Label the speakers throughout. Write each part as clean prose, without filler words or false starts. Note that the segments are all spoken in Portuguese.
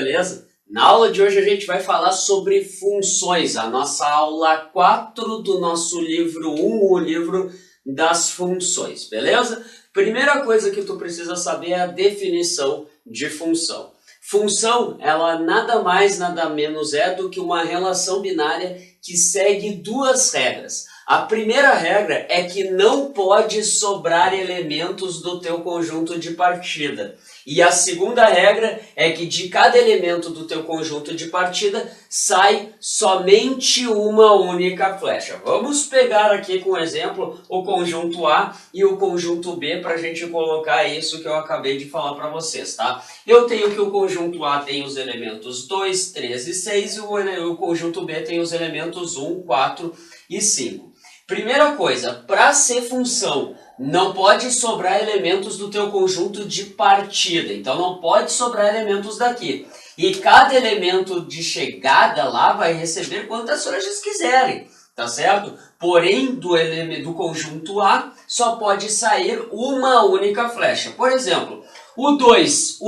Speaker 1: beleza? Na aula de hoje a gente vai falar sobre funções, a nossa aula 4 do nosso livro 1, o livro das funções, beleza? Primeira coisa que tu precisa saber é a definição de função. Função, ela nada mais, nada menos é do que uma relação binária que segue duas regras. A primeira regra é que não pode sobrar elementos do teu conjunto de partida. E a segunda regra é que de cada elemento do teu conjunto de partida sai somente uma única flecha. Vamos pegar aqui com exemplo o conjunto A e o conjunto B para a gente colocar isso que eu acabei de falar para vocês, tá? Eu tenho que o conjunto A tem os elementos 2, 3 e 6 e o conjunto B tem os elementos 1, 4 e 5. Primeira coisa, para ser função, não pode sobrar elementos do teu conjunto de partida. Então não pode sobrar elementos daqui. E cada elemento de chegada lá vai receber quantas flechas quiserem, tá certo? Porém, do conjunto A só pode sair uma única flecha. Por exemplo, o 2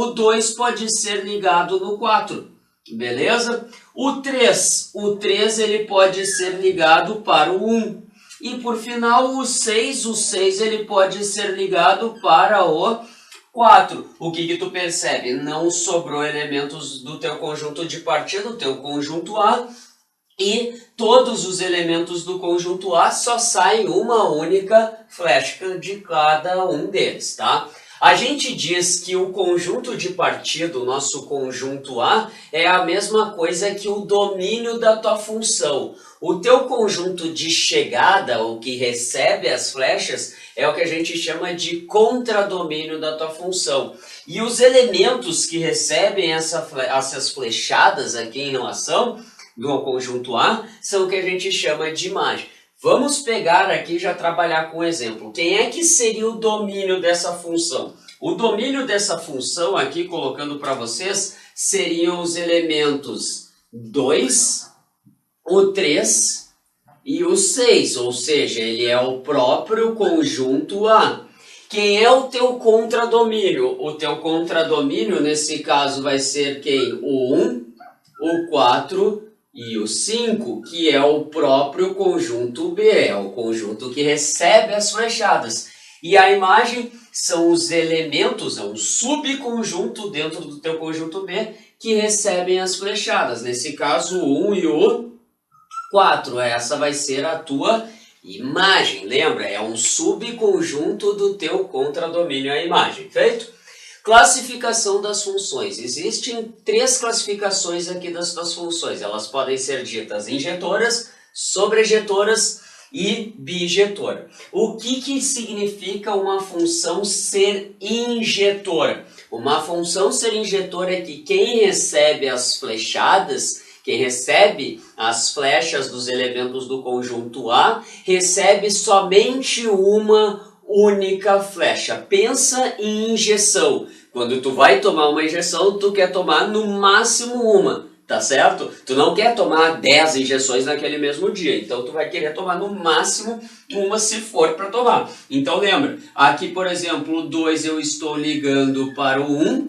Speaker 1: pode ser ligado no 4. Beleza? O 3 ele pode ser ligado para o 1. E por final o 6 ele pode ser ligado para o 4. O que tu percebe? Não sobrou elementos do teu conjunto de partida, do teu conjunto A, e todos os elementos do conjunto A só saem uma única flecha de cada um deles, tá? A gente diz que o conjunto de partida, o nosso conjunto A, é a mesma coisa que o domínio da tua função. O teu conjunto de chegada, o que recebe as flechas, é o que a gente chama de contradomínio da tua função. E os elementos que recebem essas flechadas aqui em relação do conjunto A, são o que a gente chama de imagem. Vamos pegar aqui e já trabalhar com um exemplo. Quem é que seria o domínio dessa função? O domínio dessa função aqui, colocando para vocês, seriam os elementos 2, o 3 e o 6, ou seja, ele é o próprio conjunto A. Quem é o teu contradomínio? O teu contradomínio, nesse caso, vai ser quem? O 1, o 4 e o 5, que é o próprio conjunto B, é o conjunto que recebe as flechadas. E a imagem são os elementos, é um subconjunto dentro do teu conjunto B que recebem as flechadas. Nesse caso, o 1 e o 4. Essa vai ser a tua imagem. Lembra? É um subconjunto do teu contradomínio, a imagem. Feito? Classificação das funções. Existem 3 classificações aqui das funções. Elas podem ser ditas injetoras, sobrejetoras e bijetora. O que significa uma função ser injetora? Uma função ser injetora é que quem recebe as flechadas, quem recebe as flechas dos elementos do conjunto A, recebe somente uma única flecha. Pensa em injeção. Quando tu vai tomar uma injeção, tu quer tomar no máximo uma, tá certo? Tu não quer tomar 10 injeções naquele mesmo dia, então tu vai querer tomar no máximo uma se for para tomar. Então lembra, aqui por exemplo, o 2 eu estou ligando para o 1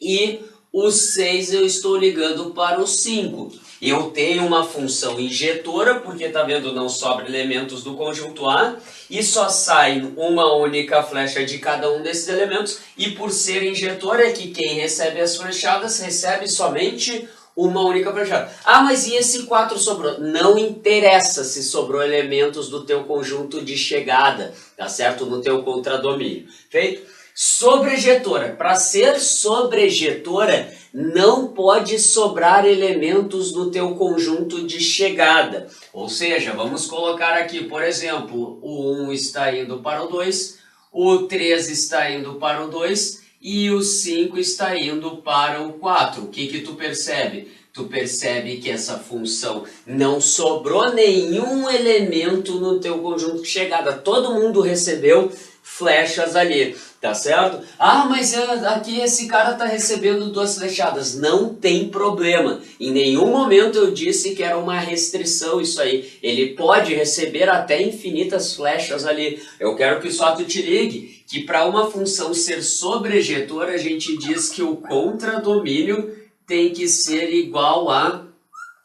Speaker 1: e o 6 eu estou ligando para o 5. Eu tenho uma função injetora, porque tá vendo, não sobra elementos do conjunto A, e só sai uma única flecha de cada um desses elementos, e por ser injetora é que quem recebe as flechadas recebe somente uma única flechada. Ah, mas e esse 4 sobrou? Não interessa se sobrou elementos do teu conjunto de chegada, tá certo? No teu contradomínio. Feito? Sobrejetora. Para ser sobrejetora, não pode sobrar elementos no teu conjunto de chegada. Ou seja, vamos colocar aqui, por exemplo, o 1 está indo para o 2, o 3 está indo para o 2 e o 5 está indo para o 4. O que tu percebe? Tu percebe que essa função não sobrou nenhum elemento no teu conjunto de chegada. Todo mundo recebeu flechas ali, tá certo? Ah, mas aqui esse cara tá recebendo 2 flechadas. Não tem problema. Em nenhum momento eu disse que era uma restrição isso aí. Ele pode receber até infinitas flechas ali. Eu quero que só tu te ligue que para uma função ser sobrejetora, a gente diz que o contradomínio tem que ser igual à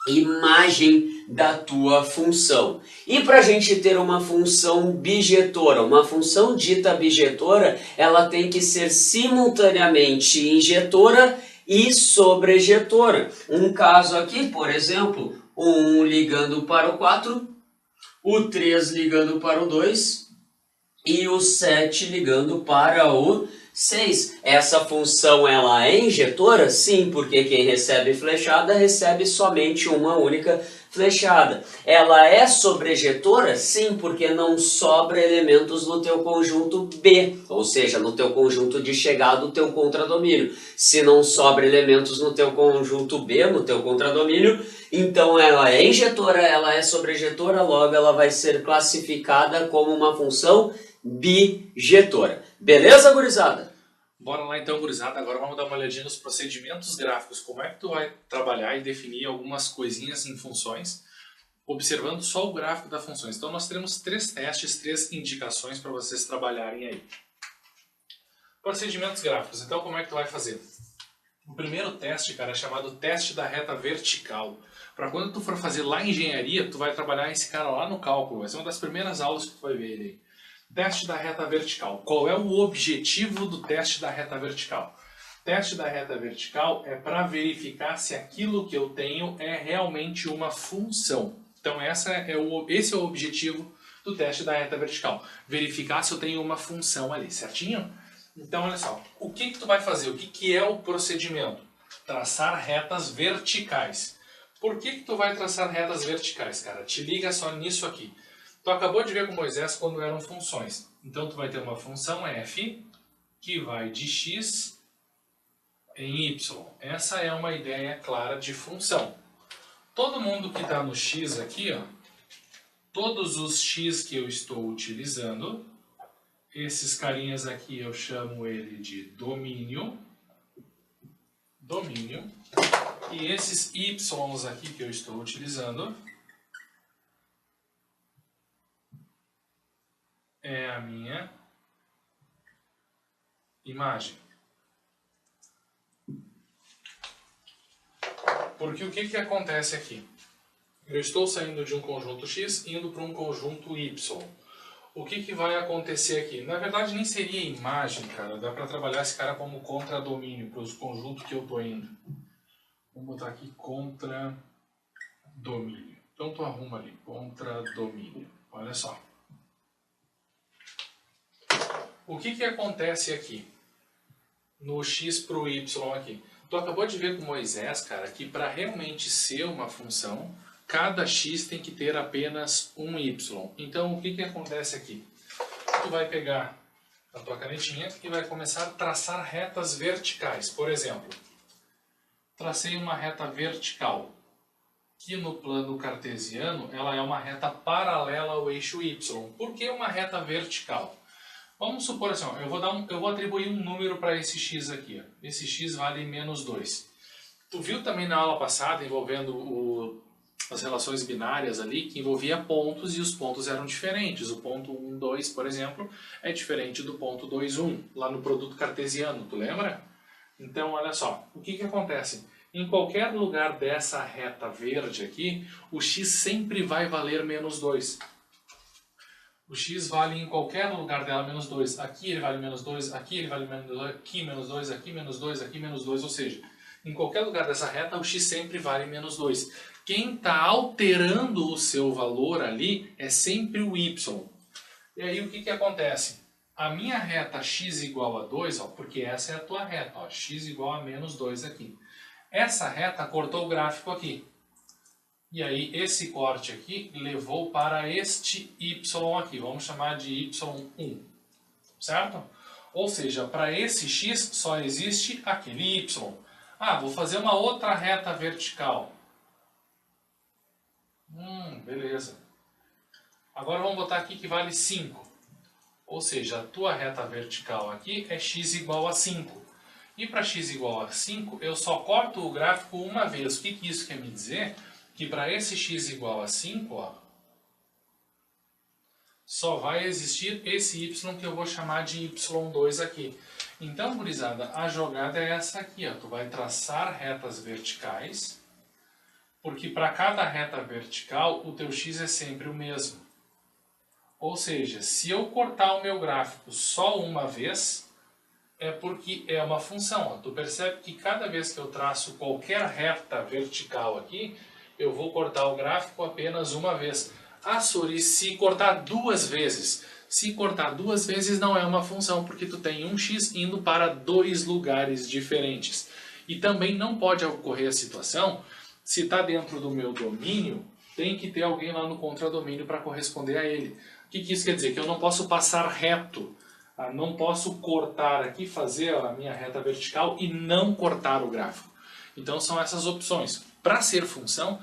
Speaker 1: imagem da tua função. E para a gente ter uma função bijetora, uma função dita bijetora, ela tem que ser simultaneamente injetora e sobrejetora. Um caso aqui, por exemplo, o 1 ligando para o 4, o 3 ligando para o 2 e o 7 ligando para o 6. Essa função ela é injetora? Sim, porque quem recebe flechada recebe somente uma única flechada. Ela é sobrejetora? Sim, porque não sobra elementos no teu conjunto B, ou seja, no teu conjunto de chegada, o teu contradomínio. Se não sobra elementos no teu conjunto B, no teu contradomínio, então ela é injetora, ela é sobrejetora, logo ela vai ser classificada como uma função bijetora. Beleza, gurizada?
Speaker 2: Bora lá então, gurizada. Agora vamos dar uma olhadinha nos procedimentos gráficos. Como é que tu vai trabalhar e definir algumas coisinhas em funções, observando só o gráfico das funções. Então nós teremos 3 testes, 3 indicações para vocês trabalharem aí. Procedimentos gráficos. Então como é que tu vai fazer? O primeiro teste, cara, é chamado teste da reta vertical. Para quando tu for fazer lá em engenharia, tu vai trabalhar esse cara lá no cálculo. Vai ser uma das primeiras aulas que tu vai ver ele aí. Teste da reta vertical. Qual é o objetivo do teste da reta vertical? Teste da reta vertical é para verificar se aquilo que eu tenho é realmente uma função. Então esse é o objetivo do teste da reta vertical. Verificar se eu tenho uma função ali, certinho? Então olha só, o que tu vai fazer? O que é o procedimento? Traçar retas verticais. Por que tu vai traçar retas verticais, cara? Te liga só nisso aqui. Tu acabou de ver com Moisés quando eram funções. Então tu vai ter uma função f que vai de x em y. Essa é uma ideia clara de função. Todo mundo que está no x aqui, ó, todos os x que eu estou utilizando, esses carinhas aqui eu chamo ele de domínio. E esses y's aqui que eu estou utilizando é a minha imagem. Porque o que acontece aqui? Eu estou saindo de um conjunto X indo para um conjunto Y. O que vai acontecer aqui? Na verdade nem seria imagem, cara. Dá para trabalhar esse cara como contradomínio para os conjuntos que eu estou indo. Vamos botar aqui contradomínio. Então tu arruma ali, contradomínio. Olha só. O que acontece aqui? No X para o Y aqui. Tu acabou de ver com Moisés, cara, que para realmente ser uma função, cada x tem que ter apenas um y. Então, o que acontece aqui? Tu vai pegar a tua canetinha e vai começar a traçar retas verticais. Por exemplo, tracei uma reta vertical, que no plano cartesiano ela é uma reta paralela ao eixo y. Por que uma reta vertical? Vamos supor assim, ó, eu vou atribuir um número para esse x aqui. Ó. Esse x vale menos 2. Tu viu também na aula passada, envolvendo as relações binárias ali, que envolvia pontos e os pontos eram diferentes. O ponto 1, 2, por exemplo, é diferente do ponto 2, 1, lá no produto cartesiano, tu lembra? Então, olha só, o que acontece? Em qualquer lugar dessa reta verde aqui, o x sempre vai valer menos 2. O x vale em qualquer lugar dela menos 2. Aqui ele vale menos 2, aqui ele vale menos 2, aqui menos 2, aqui menos 2, aqui menos 2. Ou seja, em qualquer lugar dessa reta o x sempre vale menos 2. Quem está alterando o seu valor ali é sempre o y. E aí o que acontece? A minha reta x igual a 2, ó, porque essa é a tua reta, ó, x igual a menos 2 aqui. Essa reta cortou o gráfico aqui. E aí esse corte aqui levou para este y aqui, vamos chamar de y1, certo? Ou seja, para esse x só existe aquele y. Ah, vou fazer uma outra reta vertical. Beleza. Agora vamos botar aqui que vale 5. Ou seja, a tua reta vertical aqui é x igual a 5. E para x igual a 5, eu só corto o gráfico uma vez. O que isso quer me dizer? Que para esse x igual a 5, ó, só vai existir esse y que eu vou chamar de y2 aqui. Então, gurizada, a jogada é essa aqui, ó. Tu vai traçar retas verticais, porque para cada reta vertical o teu x é sempre o mesmo. Ou seja, se eu cortar o meu gráfico só uma vez, é porque é uma função. Ó. Tu percebe que cada vez que eu traço qualquer reta vertical aqui, eu vou cortar o gráfico apenas uma vez. Ah, Suri, se cortar duas vezes? Se cortar duas vezes não é uma função, porque tu tem um x indo para dois lugares diferentes. E também não pode ocorrer a situação, se está dentro do meu domínio, tem que ter alguém lá no contradomínio para corresponder a ele. O que isso quer dizer? Que eu não posso passar reto. Não posso cortar aqui, fazer a minha reta vertical e não cortar o gráfico. Então são essas opções. Para ser função,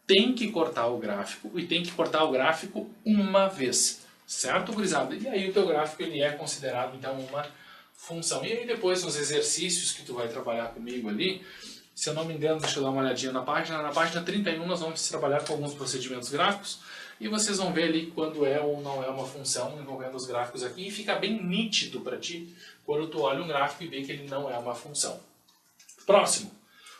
Speaker 2: tem que cortar o gráfico e tem que cortar o gráfico uma vez. Certo, gurizada? E aí o teu gráfico ele é considerado então uma função. E aí depois nos exercícios que tu vai trabalhar comigo ali, se eu não me engano, deixa eu dar uma olhadinha na página 31 nós vamos trabalhar com alguns procedimentos gráficos e vocês vão ver ali quando é ou não é uma função envolvendo os gráficos aqui e fica bem nítido para ti quando tu olha um gráfico e vê que ele não é uma função. Próximo,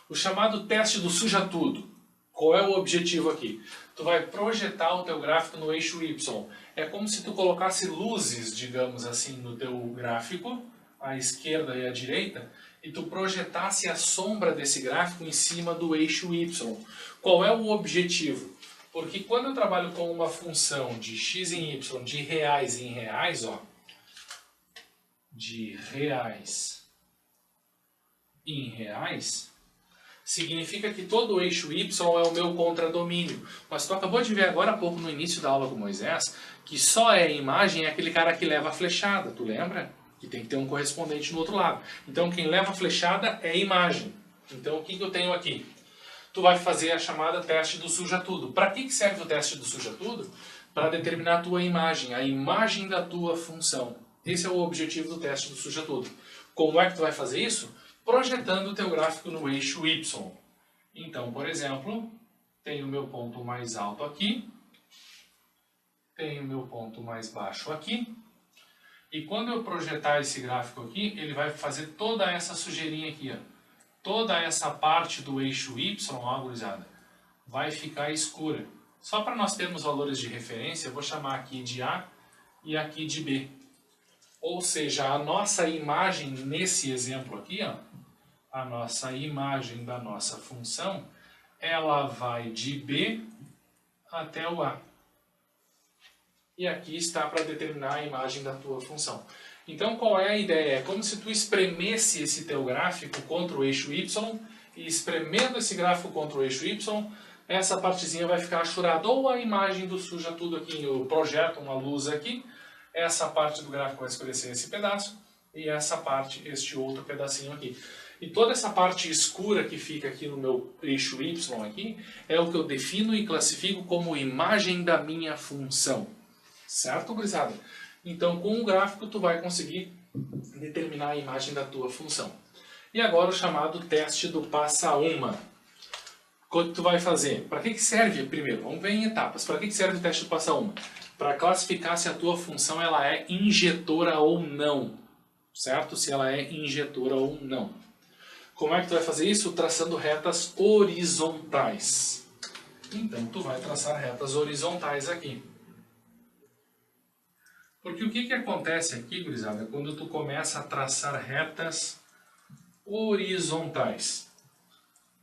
Speaker 2: o chamado teste do suja-tudo. Qual é o objetivo aqui? Tu vai projetar o teu gráfico no eixo Y. É como se tu colocasse luzes, digamos assim, no teu gráfico, à esquerda e à direita, e tu projetasse a sombra desse gráfico em cima do eixo Y. Qual é o objetivo? Porque quando eu trabalho com uma função de x em y, de reais em reais, ó, de reais em reais, significa que todo o eixo y é o meu contradomínio. Mas tu acabou de ver agora há pouco no início da aula com Moisés, que só é imagem é aquele cara que leva a flechada, tu lembra? Que tem que ter um correspondente no outro lado. Então quem leva a flechada é imagem. Então o que eu tenho aqui? Tu vai fazer a chamada teste do suja-tudo. Para que serve o teste do suja-tudo? Para determinar a tua imagem, a imagem da tua função. Esse é o objetivo do teste do suja-tudo. Como é que tu vai fazer isso? Projetando o teu gráfico no eixo Y. Então, por exemplo, tenho o meu ponto mais alto aqui, tenho o meu ponto mais baixo aqui, e quando eu projetar esse gráfico aqui, ele vai fazer toda essa sujeirinha aqui, ó. Toda essa parte do eixo Y, ó, gurizada, vai ficar escura. Só para nós termos valores de referência, eu vou chamar aqui de A e aqui de B. Ou seja, a nossa imagem nesse exemplo aqui, ó, a nossa imagem da nossa função, ela vai de B até o A. E aqui está para determinar a imagem da tua função. Então, qual é a ideia? É como se tu espremesse esse teu gráfico contra o eixo Y, e espremendo esse gráfico contra o eixo Y, essa partezinha vai ficar achurada. Ou a imagem do suja-tudo aqui, eu projeto uma luz aqui, essa parte do gráfico vai escurecer esse pedaço, e essa parte, este outro pedacinho aqui. E toda essa parte escura que fica aqui no meu eixo Y aqui, é o que eu defino e classifico como imagem da minha função. Certo, gurizada? Então, com o gráfico, tu vai conseguir determinar a imagem da tua função. E agora o chamado teste do passa-uma. O que tu vai fazer? Para que serve? Primeiro, vamos ver em etapas. Para que serve o teste do passa-uma? Para classificar se a tua função ela é injetora ou não. Certo? Se ela é injetora ou não. Como é que tu vai fazer isso? Traçando retas horizontais. Então, tu vai traçar retas horizontais aqui. Porque o que acontece aqui, gurizada, quando tu começa a traçar retas horizontais?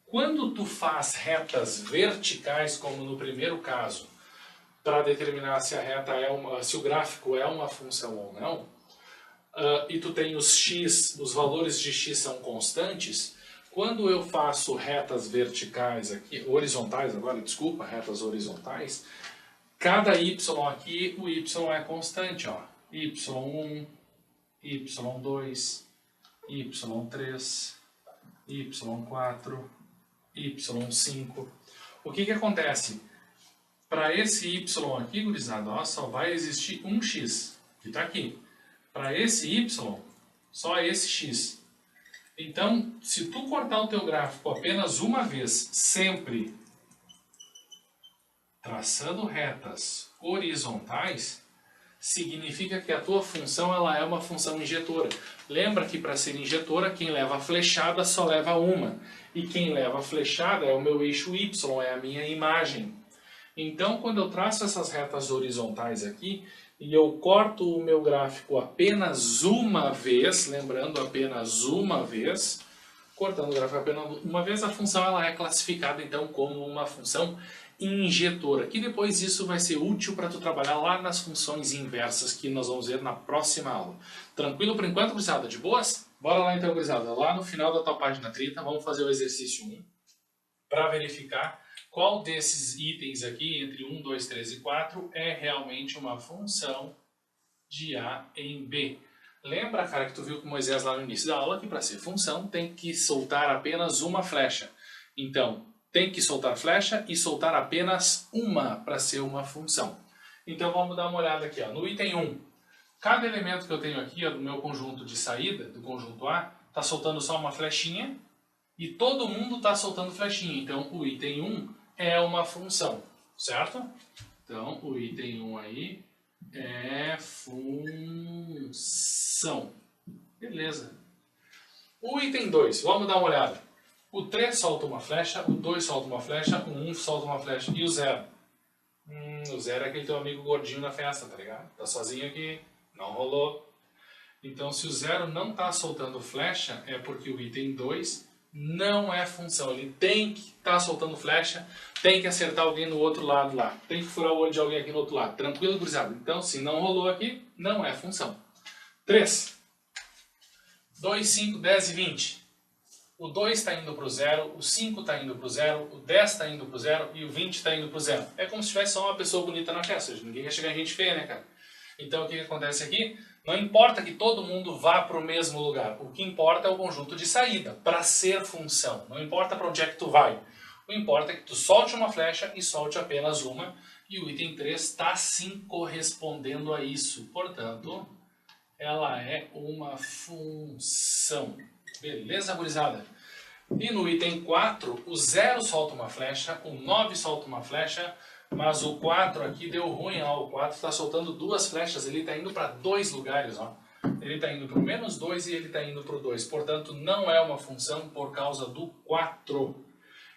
Speaker 2: Quando tu faz retas verticais, como no primeiro caso, para determinar se a reta se o gráfico é uma função ou não, e tu tem os x, os valores de x são constantes, quando eu faço retas verticais aqui, horizontais agora, desculpa, retas horizontais, cada y aqui, o y é constante, ó. y1, y2, y3, y4, y5. O que acontece? Para esse y aqui, gurizada, ó, só vai existir um x, que está aqui. Para esse y, só esse x. Então, se tu cortar o teu gráfico apenas uma vez, sempre traçando retas horizontais, significa que a tua função ela é uma função injetora. Lembra que para ser injetora, quem leva a flechada só leva uma. E quem leva a flechada é o meu eixo Y, é a minha imagem. Então, quando eu traço essas retas horizontais aqui, e eu corto o meu gráfico apenas uma vez, lembrando, apenas uma vez, cortando o gráfico apenas uma vez, a função ela é classificada então como uma função injetora, que depois isso vai ser útil para tu trabalhar lá nas funções inversas que nós vamos ver na próxima aula. Tranquilo por enquanto, gurizada? De boas? Bora lá então, gurizada. Lá no final da tua página 30, vamos fazer o exercício 1 para verificar qual desses itens aqui, entre 1, 2, 3 e 4, é realmente uma função de A em B. Lembra, cara, que tu viu com Moisés lá no início da aula que para ser função tem que soltar apenas uma flecha. Então, tem que soltar flecha e soltar apenas uma para ser uma função. Então vamos dar uma olhada aqui, ó. No item 1. Cada elemento que eu tenho aqui, ó, do meu conjunto de saída, do conjunto A, está soltando só uma flechinha e todo mundo está soltando flechinha. Então o item 1 é uma função, certo? Então o item 1 aí é função. Beleza. O item 2, vamos dar uma olhada. O 3 solta uma flecha, o 2 solta uma flecha, o 1 solta uma flecha e o 0. O 0 é aquele teu amigo gordinho na festa, tá ligado? Tá sozinho aqui, não rolou. Então se o 0 não tá soltando flecha, é porque o item 2 não é função. Ele tem que estar soltando flecha, tem que acertar alguém no outro lado lá. Tem que furar o olho de alguém aqui no outro lado. Tranquilo, gurizada? Então se não rolou aqui, não é função. 3. 2, 5, 10 e 20. O 2 está indo para o 0, o 5 está indo para o 0, o 10 está indo para o 0 e o 20 está indo para o 0. É como se tivesse só uma pessoa bonita na festa. Ninguém quer chegar em gente feia, né, cara? Então o que acontece aqui? Não importa que todo mundo vá para o mesmo lugar. O que importa é o conjunto de saída, para ser função. Não importa para onde é que tu vai. O que importa é que tu solte uma flecha e solte apenas uma. E o item 3 está sim correspondendo a isso. Portanto, ela é uma função. Beleza, gurizada? E no item 4, o 0 solta uma flecha, o 9 solta uma flecha, mas o 4 aqui deu ruim, ó. O 4 está soltando duas flechas, ele está indo para dois lugares, ó. Ele está indo para o -2 e ele está indo para o 2. Portanto, não é uma função por causa do 4.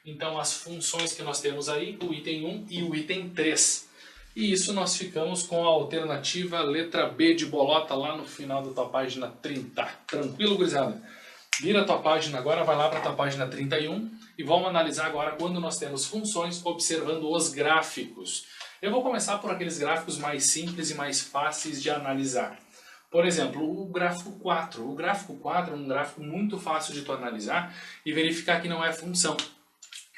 Speaker 2: Então, as funções que nós temos aí, o item 1 e o item 3. E isso nós ficamos com a alternativa letra B de bolota lá no final da tua página 30. Tranquilo, gurizada? Vira a tua página agora, vai lá para a tua página 31 e vamos analisar agora quando nós temos funções observando os gráficos. Eu vou começar por aqueles gráficos mais simples e mais fáceis de analisar. Por exemplo, o gráfico 4. O gráfico 4 é um gráfico muito fácil de tu analisar e verificar que não é função.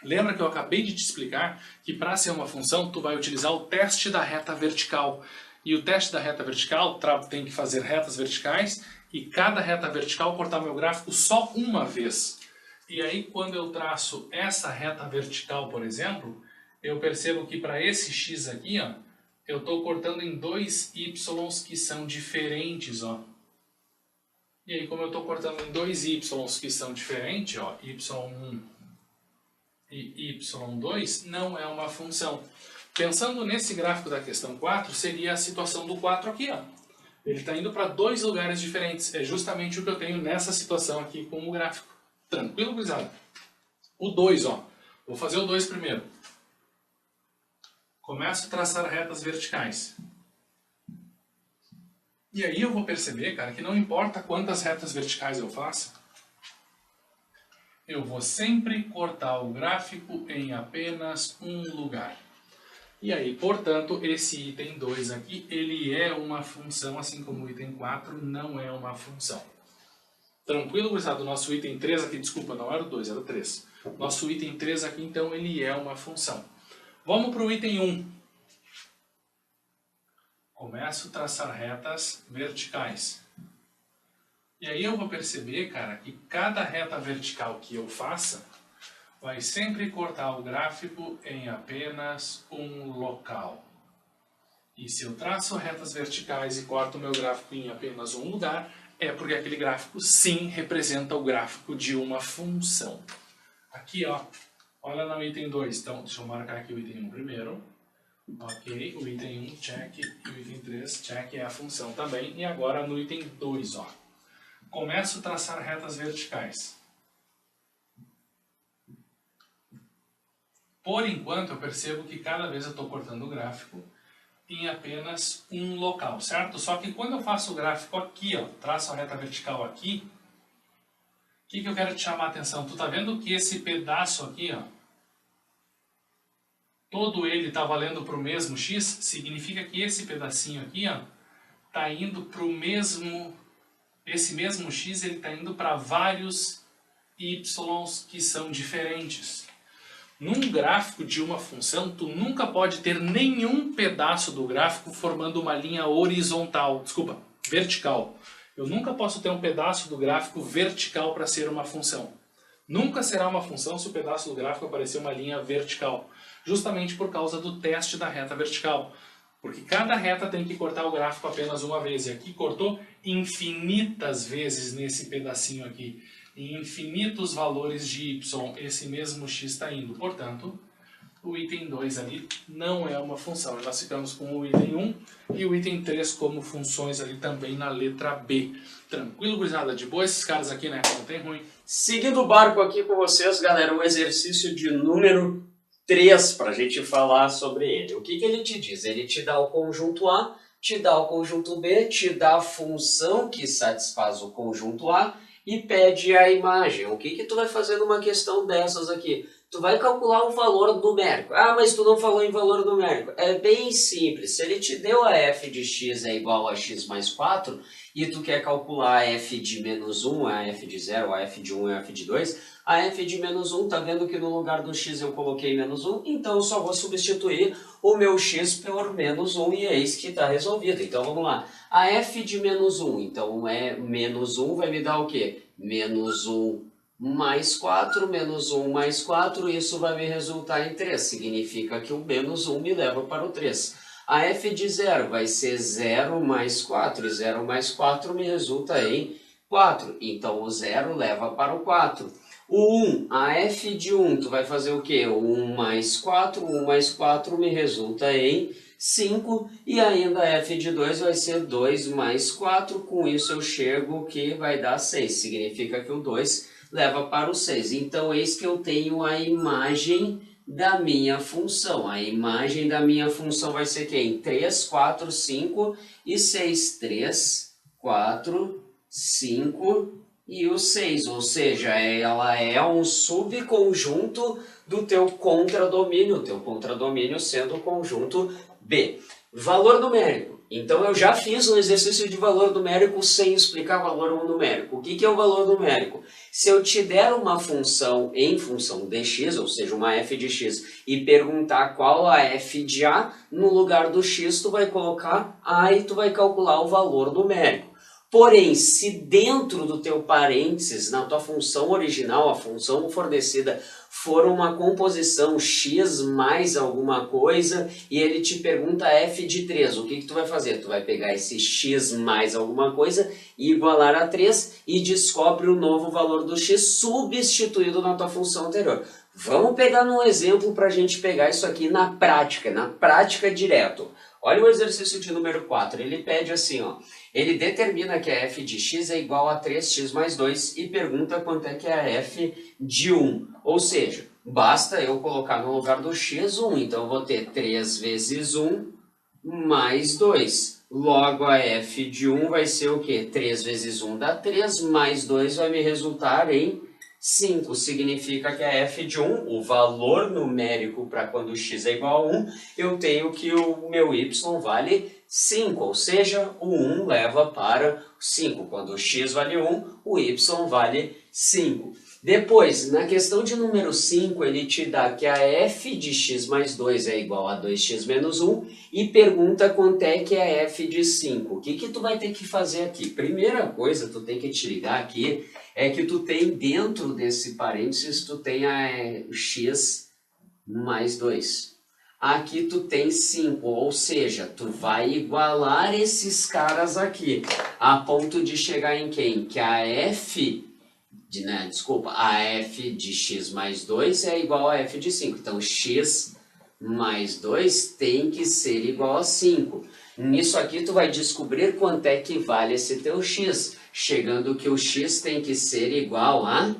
Speaker 2: Lembra que eu acabei de te explicar que para ser uma função tu vai utilizar o teste da reta vertical. E o teste da reta vertical tem que fazer retas verticais e cada reta vertical cortar meu gráfico só uma vez. E aí quando eu traço essa reta vertical, por exemplo, eu percebo que para esse x aqui, ó, eu estou cortando em dois y's que são diferentes, ó. E aí como eu estou cortando em dois y's que são diferentes, ó, y1 e y2, não é uma função. Pensando nesse gráfico da questão 4, seria a situação do 4 aqui, ó. Ele está indo para dois lugares diferentes. É justamente o que eu tenho nessa situação aqui com o gráfico. Tranquilo, gurizada? O 2, ó. Vou fazer o 2 primeiro. Começo a traçar retas verticais. E aí eu vou perceber, cara, que não importa quantas retas verticais eu faça, eu vou sempre cortar o gráfico em apenas um lugar. E aí, portanto, esse item 2 aqui, ele é uma função, assim como o item 4 não é uma função. Tranquilo, gurizada? O nosso item 3 aqui, desculpa, não era o 2, era o 3. Nosso item 3 aqui, então, ele é uma função. Vamos para o item 1. Começo a traçar retas verticais. E aí eu vou perceber, cara, que cada reta vertical que eu faça vai sempre cortar o gráfico em apenas um local. E se eu traço retas verticais e corto o meu gráfico em apenas um lugar, é porque aquele gráfico sim representa o gráfico de uma função. Aqui, ó, olha no item 2. Então, deixa eu marcar aqui o item 1 primeiro. Ok, o item 1, check, e o item 3, check é a função também. E agora no item 2, ó. Começo a traçar retas verticais. Por enquanto, eu percebo que cada vez eu estou cortando o gráfico em apenas um local, certo? Só que quando eu faço o gráfico aqui, ó, traço a reta vertical aqui, o que eu quero te chamar a atenção? Tu tá vendo que esse pedaço aqui, ó, todo ele está valendo para o mesmo x? Significa que esse pedacinho aqui, ó, tá indo para o mesmo... Esse mesmo x, ele está indo para vários y's que são diferentes. Num gráfico de uma função, tu nunca pode ter nenhum pedaço do gráfico formando uma linha horizontal, vertical. Eu nunca posso ter um pedaço do gráfico vertical para ser uma função. Nunca será uma função se o pedaço do gráfico aparecer uma linha vertical, justamente por causa do teste da reta vertical. Porque cada reta tem que cortar o gráfico apenas uma vez, e aqui cortou infinitas vezes nesse pedacinho aqui. Em infinitos valores de y, esse mesmo x está indo. Portanto, o item 2 ali não é uma função. Nós ficamos com o item 1 e o item 3 como funções ali também na letra B. Tranquilo, gurizada? De boa esses caras aqui, né? Não tem ruim.
Speaker 1: Seguindo o barco aqui com vocês, galera, o exercício de número 3 para a gente falar sobre ele. O que ele te diz? Ele te dá o conjunto A, te dá o conjunto B, te dá a função que satisfaz o conjunto A e pede a imagem. O que tu vai fazer numa questão dessas aqui? Tu vai calcular o valor numérico. Ah, mas tu não falou em valor numérico. É bem simples. Se ele te deu a f de x é igual a x mais 4 e tu quer calcular a f de menos 1, a f de 0, a f de 1 e a f de 2, a f de menos 1, tá vendo que no lugar do x eu coloquei menos 1? Então eu só vou substituir o meu x por menos 1 e eis que está resolvido. Então vamos lá. A f de menos 1, então menos 1 vai me dar o quê? Menos 1 mais 4, menos 1 mais 4, isso vai me resultar em 3. Significa que o menos 1 me leva para o 3. A f de 0 vai ser 0 mais 4, e 0 mais 4 me resulta em 4. Então o 0 leva para o 4. O 1, a f de 1, tu vai fazer o quê? 1 mais 4, 1 mais 4 me resulta em 5. E ainda a f de 2 vai ser 2 mais 4. Com isso eu chego que vai dar 6. Significa que o 2 leva para o 6. Então eis que eu tenho a imagem da minha função. A imagem da minha função vai ser quem? 3, 4, 5 e 6. 3, 4, 5 e o 6, ou seja, ela é um subconjunto do teu contradomínio, o teu contradomínio sendo o conjunto B. Valor numérico. Então eu já fiz um exercício de valor numérico sem explicar valor numérico. O que é o valor numérico? Se eu te der uma função em função dx, ou seja, uma f de x, e perguntar qual a f de a, no lugar do x tu vai colocar a e tu vai calcular o valor numérico. Porém, se dentro do teu parênteses, na tua função original, a função fornecida, for uma composição x mais alguma coisa e ele te pergunta f de 3, o que tu vai fazer? Tu vai pegar esse x mais alguma coisa e igualar a 3 e descobre o novo valor do x substituído na tua função anterior. Vamos pegar um exemplo para a gente pegar isso aqui na prática direto. Olha o exercício de número 4, ele pede assim, ó, ele determina que a f de x é igual a 3x mais 2 e pergunta quanto é que é a f de 1. Ou seja, basta eu colocar no lugar do x 1, então eu vou ter 3 vezes 1 mais 2. Logo a f de 1 vai ser o quê? 3 vezes 1 dá 3, mais 2 vai me resultar em 5, significa que a f de 1, o valor numérico para quando x é igual a 1, eu tenho que o meu y vale 5, ou seja, o 1 leva para 5. Quando o x vale 1, o y vale 5. Depois, na questão de número 5, ele te dá que a f de x mais 2 é igual a 2x menos 1 e pergunta quanto é que é a f de 5. O que tu vai ter que fazer aqui? Primeira coisa, tu tem que te ligar aqui, é que tu tem dentro desse parênteses, tu tem o x mais 2. Aqui tu tem 5, ou seja, tu vai igualar esses caras aqui, a ponto de chegar em quem? Que a f de x mais 2 é igual a f de 5. Então, x mais 2 tem que ser igual a 5. Nisso aqui tu vai descobrir quanto é que vale esse teu x, chegando que o x tem que ser igual a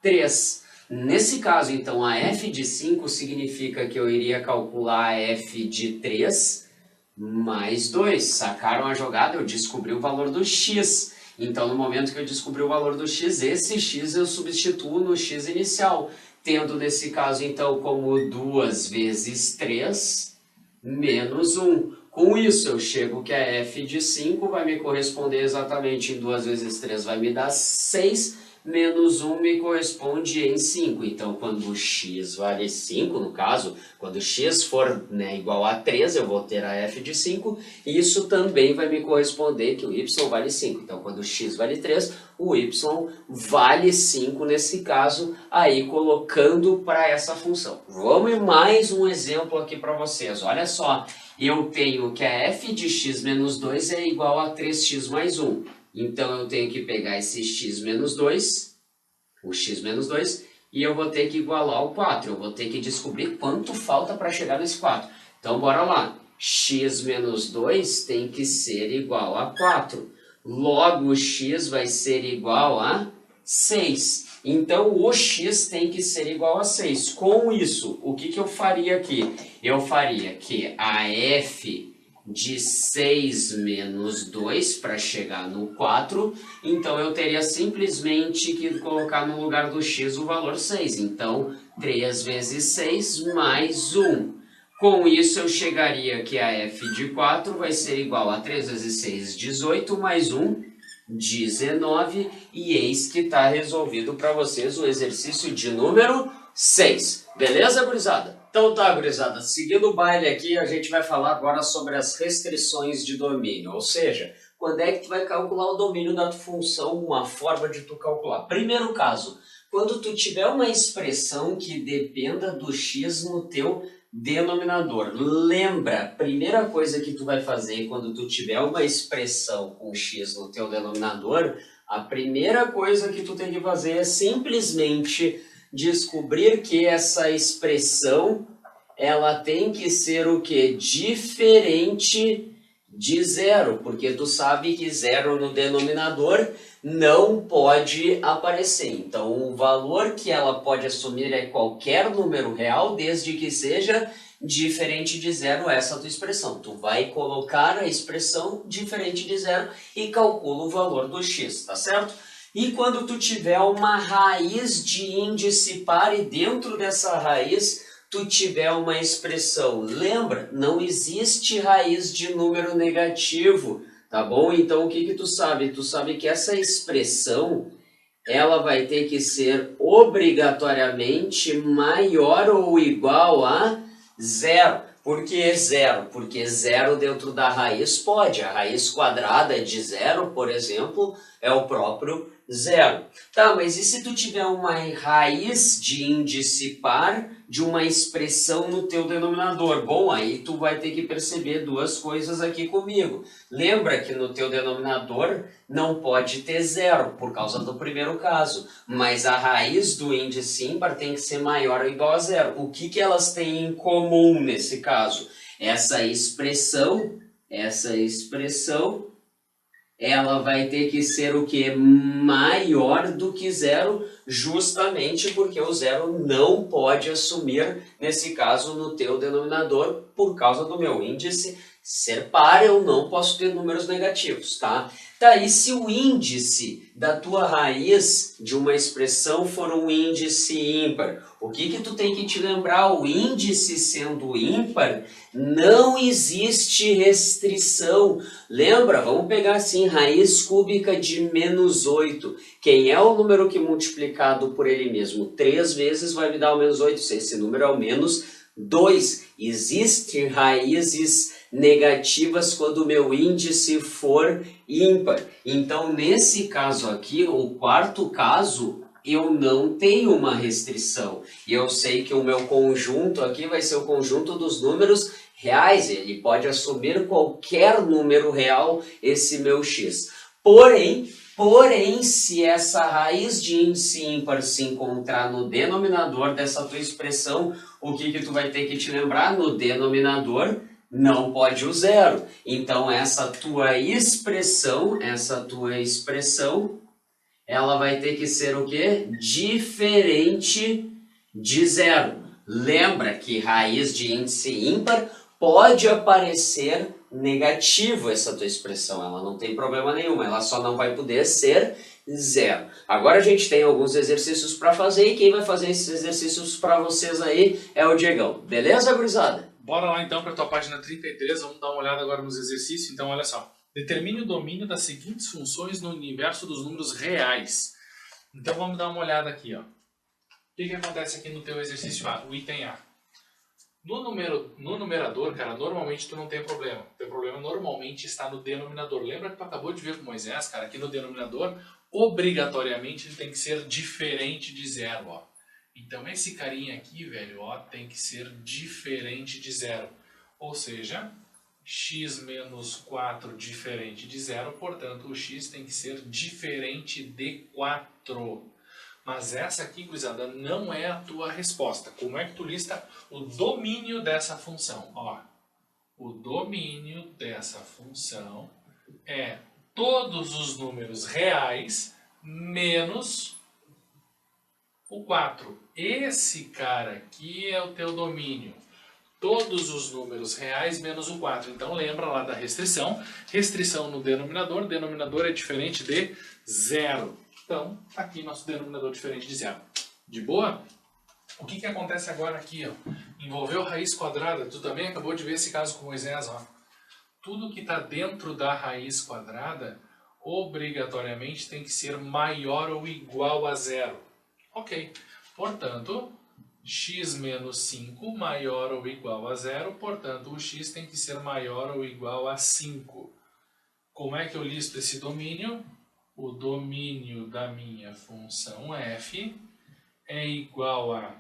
Speaker 1: 3. Nesse caso, então, a f de 5 significa que eu iria calcular a f de 3 mais 2. Sacaram a jogada? Eu descobri o valor do x. Então, no momento que eu descobri o valor do x, esse x eu substituo no x inicial, tendo nesse caso, então, como 2 vezes 3 menos 1. Com isso, eu chego que a f de 5 vai me corresponder exatamente em 2 vezes 3, vai me dar 6, menos 1 me corresponde em 5. Então, quando x vale 5, no caso, quando x for igual a 3, eu vou ter a f de 5, e isso também vai me corresponder que o y vale 5. Então, quando x vale 3, o y vale 5 nesse caso, aí colocando para essa função. Vamos em mais um exemplo aqui para vocês. Olha só, eu tenho que a f de x menos 2 é igual a 3x mais 1. Então, eu tenho que pegar esse x menos 2, o x menos 2, e eu vou ter que igualar ao 4. Eu vou ter que descobrir quanto falta para chegar nesse 4. Então, bora lá. X menos 2 tem que ser igual a 4. Logo, x vai ser igual a 6. Então, o x tem que ser igual a 6. Com isso, o que eu faria aqui? Eu faria que a f de 6 menos 2 para chegar no 4, então eu teria simplesmente que colocar no lugar do x o valor 6. Então, 3 vezes 6 mais 1. Com isso, eu chegaria que a f de 4 vai ser igual a 3 vezes 6, 18, mais 1, 19. E eis que está resolvido para vocês o exercício de número 6. Beleza, gurizada? Então tá, gurizada, seguindo o baile aqui, a gente vai falar agora sobre as restrições de domínio, ou seja, quando é que tu vai calcular o domínio da tua função, uma forma de tu calcular. Primeiro caso, quando tu tiver uma expressão que dependa do x no teu denominador. Lembra, primeira coisa que tu vai fazer quando tu tiver uma expressão com x no teu denominador, a primeira coisa que tu tem que fazer é simplesmente descobrir que essa expressão ela tem que ser o que? Diferente de zero, porque tu sabe que zero no denominador não pode aparecer. Então, o valor que ela pode assumir é qualquer número real, desde que seja diferente de zero essa tua expressão. Tu vai colocar a expressão diferente de zero e calcula o valor do x, tá certo? E quando tu tiver uma raiz de índice par e dentro dessa raiz tu tiver uma expressão, lembra? Não existe raiz de número negativo, tá bom? Então o que tu sabe? Tu sabe que essa expressão ela vai ter que ser obrigatoriamente maior ou igual a zero. Por que zero? Porque zero dentro da raiz pode. A raiz quadrada de zero, por exemplo, é o próprio zero. Tá, mas e se tu tiver uma raiz de índice par de uma expressão no teu denominador? Bom, aí tu vai ter que perceber duas coisas aqui comigo. Lembra que no teu denominador não pode ter zero, por causa do primeiro caso. Mas a raiz do índice ímpar tem que ser maior ou igual a zero. O que elas têm em comum nesse caso? Essa expressão, ela vai ter que ser o que? Maior do que zero, justamente porque o zero não pode assumir, nesse caso, no teu denominador, por causa do meu índice ser par, eu não posso ter números negativos, tá? Tá, e se o índice da tua raiz de uma expressão for um índice ímpar? O que tu tem que te lembrar? O índice sendo ímpar, não existe restrição. Lembra? Vamos pegar assim, raiz cúbica de menos 8. Quem é o número que multiplicado por ele mesmo 3 vezes vai me dar o menos 8? Se esse número é o menos 2. Existem raízes negativas quando o meu índice for ímpar. Então, nesse caso aqui, o quarto caso, eu não tenho uma restrição. E eu sei que o meu conjunto aqui vai ser o conjunto dos números reais. Ele pode assumir qualquer número real, esse meu x. Porém, se essa raiz de índice ímpar se encontrar no denominador dessa tua expressão, o que tu vai ter que te lembrar? No denominador Não pode o zero. Então essa tua expressão, ela vai ter que ser o quê? Diferente de zero. Lembra que raiz de índice ímpar pode aparecer negativo essa tua expressão, ela não tem problema nenhum, ela só não vai poder ser zero. Agora a gente tem alguns exercícios para fazer e quem vai fazer esses exercícios para vocês aí é o Diegão. Beleza, gurizada?
Speaker 2: Bora lá então para a tua página 33, vamos dar uma olhada agora nos exercícios. Então olha só, determine o domínio das seguintes funções no universo dos números reais. Então vamos dar uma olhada aqui, ó. O que acontece aqui no teu exercício A, o item A? No numerador, cara, normalmente tu não tem problema. O teu problema normalmente está no denominador. Lembra que tu acabou de ver com Moisés, cara, aqui no denominador, obrigatoriamente ele tem que ser diferente de zero, ó. Então esse carinha aqui, velho, ó, tem que ser diferente de zero. Ou seja, x menos 4 diferente de zero, portanto o x tem que ser diferente de 4. Mas essa aqui, gurizada, não é a tua resposta. Como é que tu lista o domínio dessa função? Ó, o domínio dessa função é todos os números reais menos o 4. Esse cara aqui é o teu domínio. Todos os números reais menos o 4. Então lembra lá da restrição. Restrição no denominador. Denominador é diferente de zero. Então, tá aqui nosso denominador diferente de zero. De boa? O que acontece agora aqui? Ó? Envolveu raiz quadrada. Tu também acabou de ver esse caso com Moisés. Ó. Tudo que está dentro da raiz quadrada, obrigatoriamente tem que ser maior ou igual a zero. Ok. Portanto, x menos 5 maior ou igual a zero. Portanto, o x tem que ser maior ou igual a 5. Como é que eu listo esse domínio? O domínio da minha função f é igual a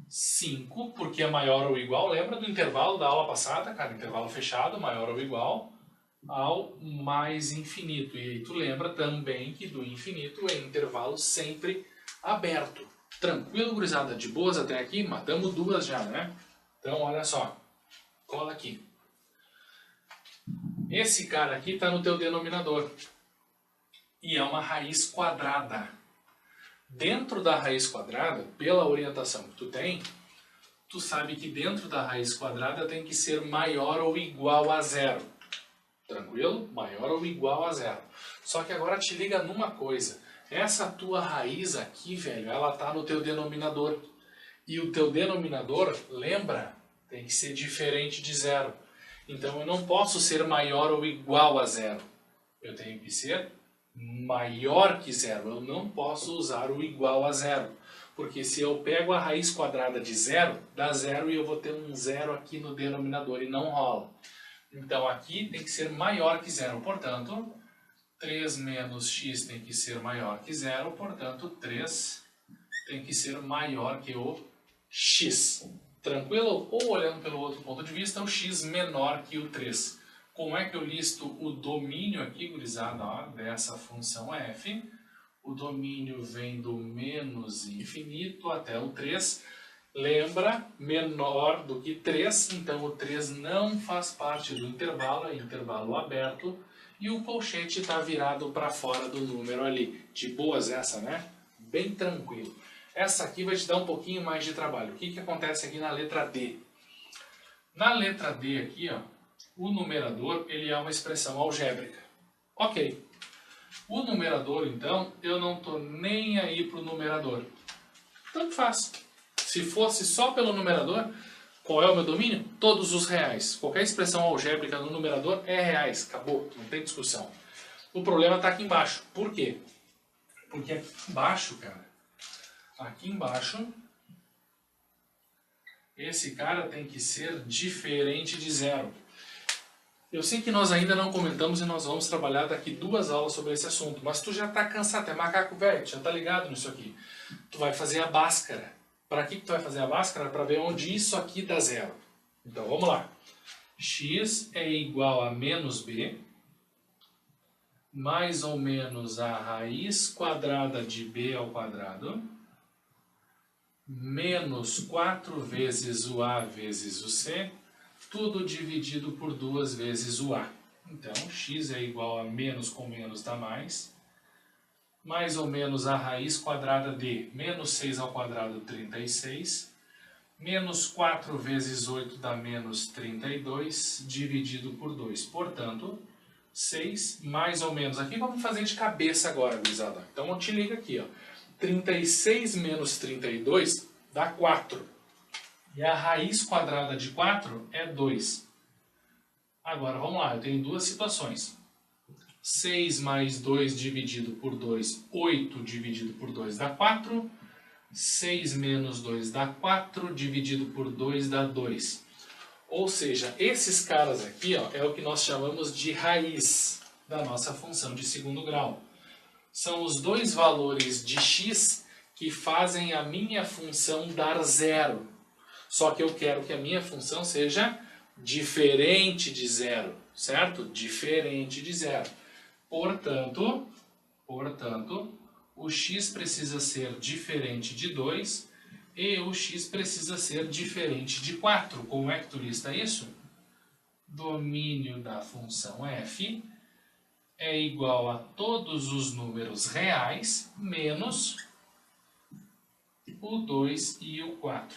Speaker 2: 5, porque é maior ou igual. Lembra do intervalo da aula passada, cara? Intervalo fechado, maior ou igual ao mais infinito. E aí tu lembra também que do infinito é intervalo sempre aberto. Tranquilo, gurizada? De boas até aqui? Matamos duas já, né? Então, olha só. Cola aqui. Esse cara aqui está no teu denominador. E é uma raiz quadrada. Dentro da raiz quadrada, pela orientação que tu tem, tu sabe que dentro da raiz quadrada tem que ser maior ou igual a zero. Tranquilo? Maior ou igual a zero. Só que agora te liga numa coisa. Essa tua raiz aqui, velho, ela está no teu denominador. E o teu denominador, lembra, tem que ser diferente de zero. Então eu não posso ser maior ou igual a zero. Eu tenho que ser maior que zero. Eu não posso usar o igual a zero. Porque se eu pego a raiz quadrada de zero, dá zero e eu vou ter um zero aqui no denominador e não rola. Então aqui tem que ser maior que zero. Portanto, 3 menos x tem que ser maior que zero. Portanto, 3 tem que ser maior que o x. Tranquilo? Ou olhando pelo outro ponto de vista, o x menor que o 3. Como é que eu listo o domínio aqui, gurizada, ó, dessa função f? O domínio vem do menos infinito até o 3. Lembra, menor do que 3, então o 3 não faz parte do intervalo, é intervalo aberto. E o colchete está virado para fora do número ali. De boas essa, né? Bem tranquilo. Essa aqui vai te dar um pouquinho mais de trabalho. O que acontece aqui na letra D? Na letra D aqui, ó, o numerador ele é uma expressão algébrica. Ok. O numerador, então, eu não estou nem aí para o numerador. Tanto faz. Se fosse só pelo numerador, qual é o meu domínio? Todos os reais. Qualquer expressão algébrica no numerador é reais. Acabou. Não tem discussão. O problema está aqui embaixo. Por quê? Porque aqui embaixo, cara, aqui embaixo, esse cara tem que ser diferente de zero. Eu sei que nós ainda não comentamos e nós vamos trabalhar daqui 2 aulas sobre esse assunto, mas tu já está cansado, é macaco velho, já está ligado nisso aqui. Tu vai fazer a báscara. Para que tu vai fazer a báscara? Para ver onde isso aqui dá zero. Então vamos lá. X é igual a menos b, mais ou menos a raiz quadrada de b ao quadrado, menos 4 vezes o A vezes o C, tudo dividido por 2 vezes o A. Então, x é igual a menos com menos dá mais ou menos a raiz quadrada de menos 6 ao quadrado, 36, menos 4 vezes 8 dá menos 32, dividido por 2. Portanto, 6 mais ou menos, aqui vamos fazer de cabeça agora, gurizada. Então, te liga aqui, ó. 36 menos 32 dá 4. E a raiz quadrada de 4 é 2. Agora, vamos lá, eu tenho duas situações. 6 mais 2 dividido por 2, 8 dividido por 2 dá 4. 6 menos 2 dá 4, dividido por 2 dá 2. Ou seja, esses caras aqui, ó, é o que nós chamamos de raiz da nossa função de segundo grau. São os dois valores de x que fazem a minha função dar zero. Só que eu quero que a minha função seja diferente de zero, certo? Diferente de zero. Portanto, o x precisa ser diferente de 2 e o x precisa ser diferente de 4. Como é que tu lista isso? Domínio da função f é igual a todos os números reais menos o 2 e o 4.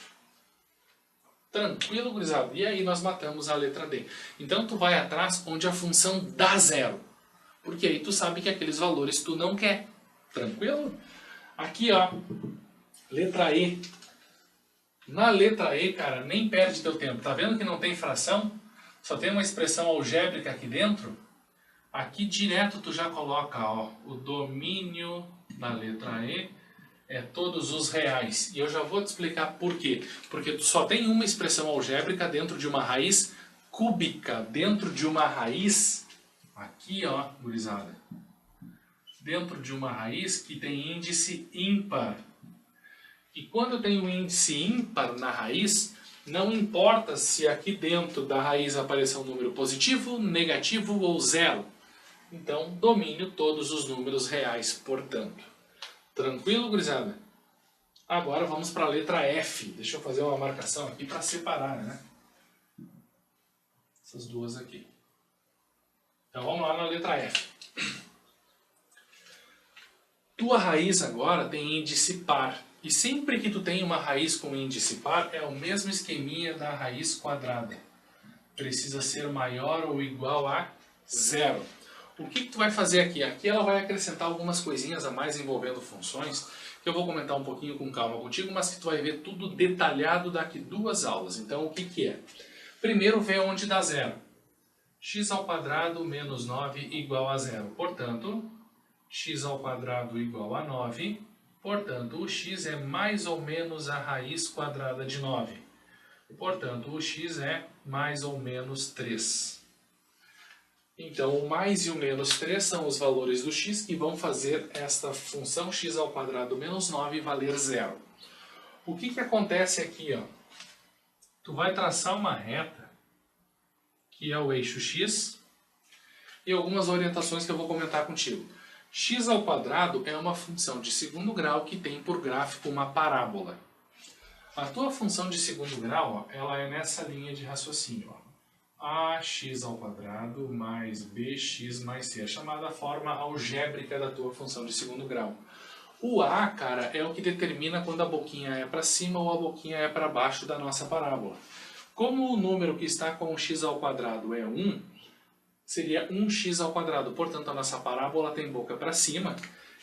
Speaker 2: Tranquilo, gurizada? E aí nós matamos a letra D. Então tu vai atrás onde a função dá zero. Porque aí tu sabe que aqueles valores tu não quer. Tranquilo? Aqui, ó, letra E. Na letra E, cara, nem perde teu tempo. Tá vendo que não tem fração? Só tem uma expressão algébrica aqui dentro. Aqui direto tu já coloca, ó, o domínio da letra E é todos os reais. E eu já vou te explicar por quê. Porque tu só tem uma expressão algébrica dentro de uma raiz cúbica, dentro de uma raiz, aqui, ó, gurizada, dentro de uma raiz que tem índice ímpar. E quando eu tenho índice ímpar na raiz, não importa se aqui dentro da raiz aparecer um número positivo, negativo ou zero. Então, domínio todos os números reais, portanto. Tranquilo, gurizada? Agora vamos para a letra F. Deixa eu fazer uma marcação aqui para separar, né? Essas duas aqui. Então vamos lá na letra F. Tua raiz agora tem índice par. E sempre que tu tem uma raiz com índice par, é o mesmo esqueminha da raiz quadrada. Precisa ser maior ou igual a zero. O que tu vai fazer aqui? Aqui ela vai acrescentar algumas coisinhas a mais envolvendo funções, que eu vou comentar um pouquinho com calma contigo, mas que tu vai ver tudo detalhado daqui 2 aulas. Então, o que que é? Primeiro, vê onde dá zero. X ao quadrado menos 9 igual a zero. Portanto, x ao quadrado igual a 9. Portanto, o x é mais ou menos a raiz quadrada de 9. Portanto, o x é mais ou menos 3. Então, o mais e o menos 3 são os valores do x que vão fazer esta função x ao quadrado menos 9 valer zero. O que que acontece aqui, ó? Tu vai traçar uma reta, que é o eixo x, e algumas orientações que eu vou comentar contigo. X ao quadrado é uma função de segundo grau que tem por gráfico uma parábola. A tua função de segundo grau, ó, ela é nessa linha de raciocínio, ó. Ax ao quadrado mais bx mais c, a chamada forma algébrica da tua função de segundo grau. O a, cara, é o que determina quando a boquinha é para cima ou a boquinha é para baixo da nossa parábola. Como o número que está com x ao quadrado é 1, seria 1x ao quadrado. Portanto, a nossa parábola tem boca para cima.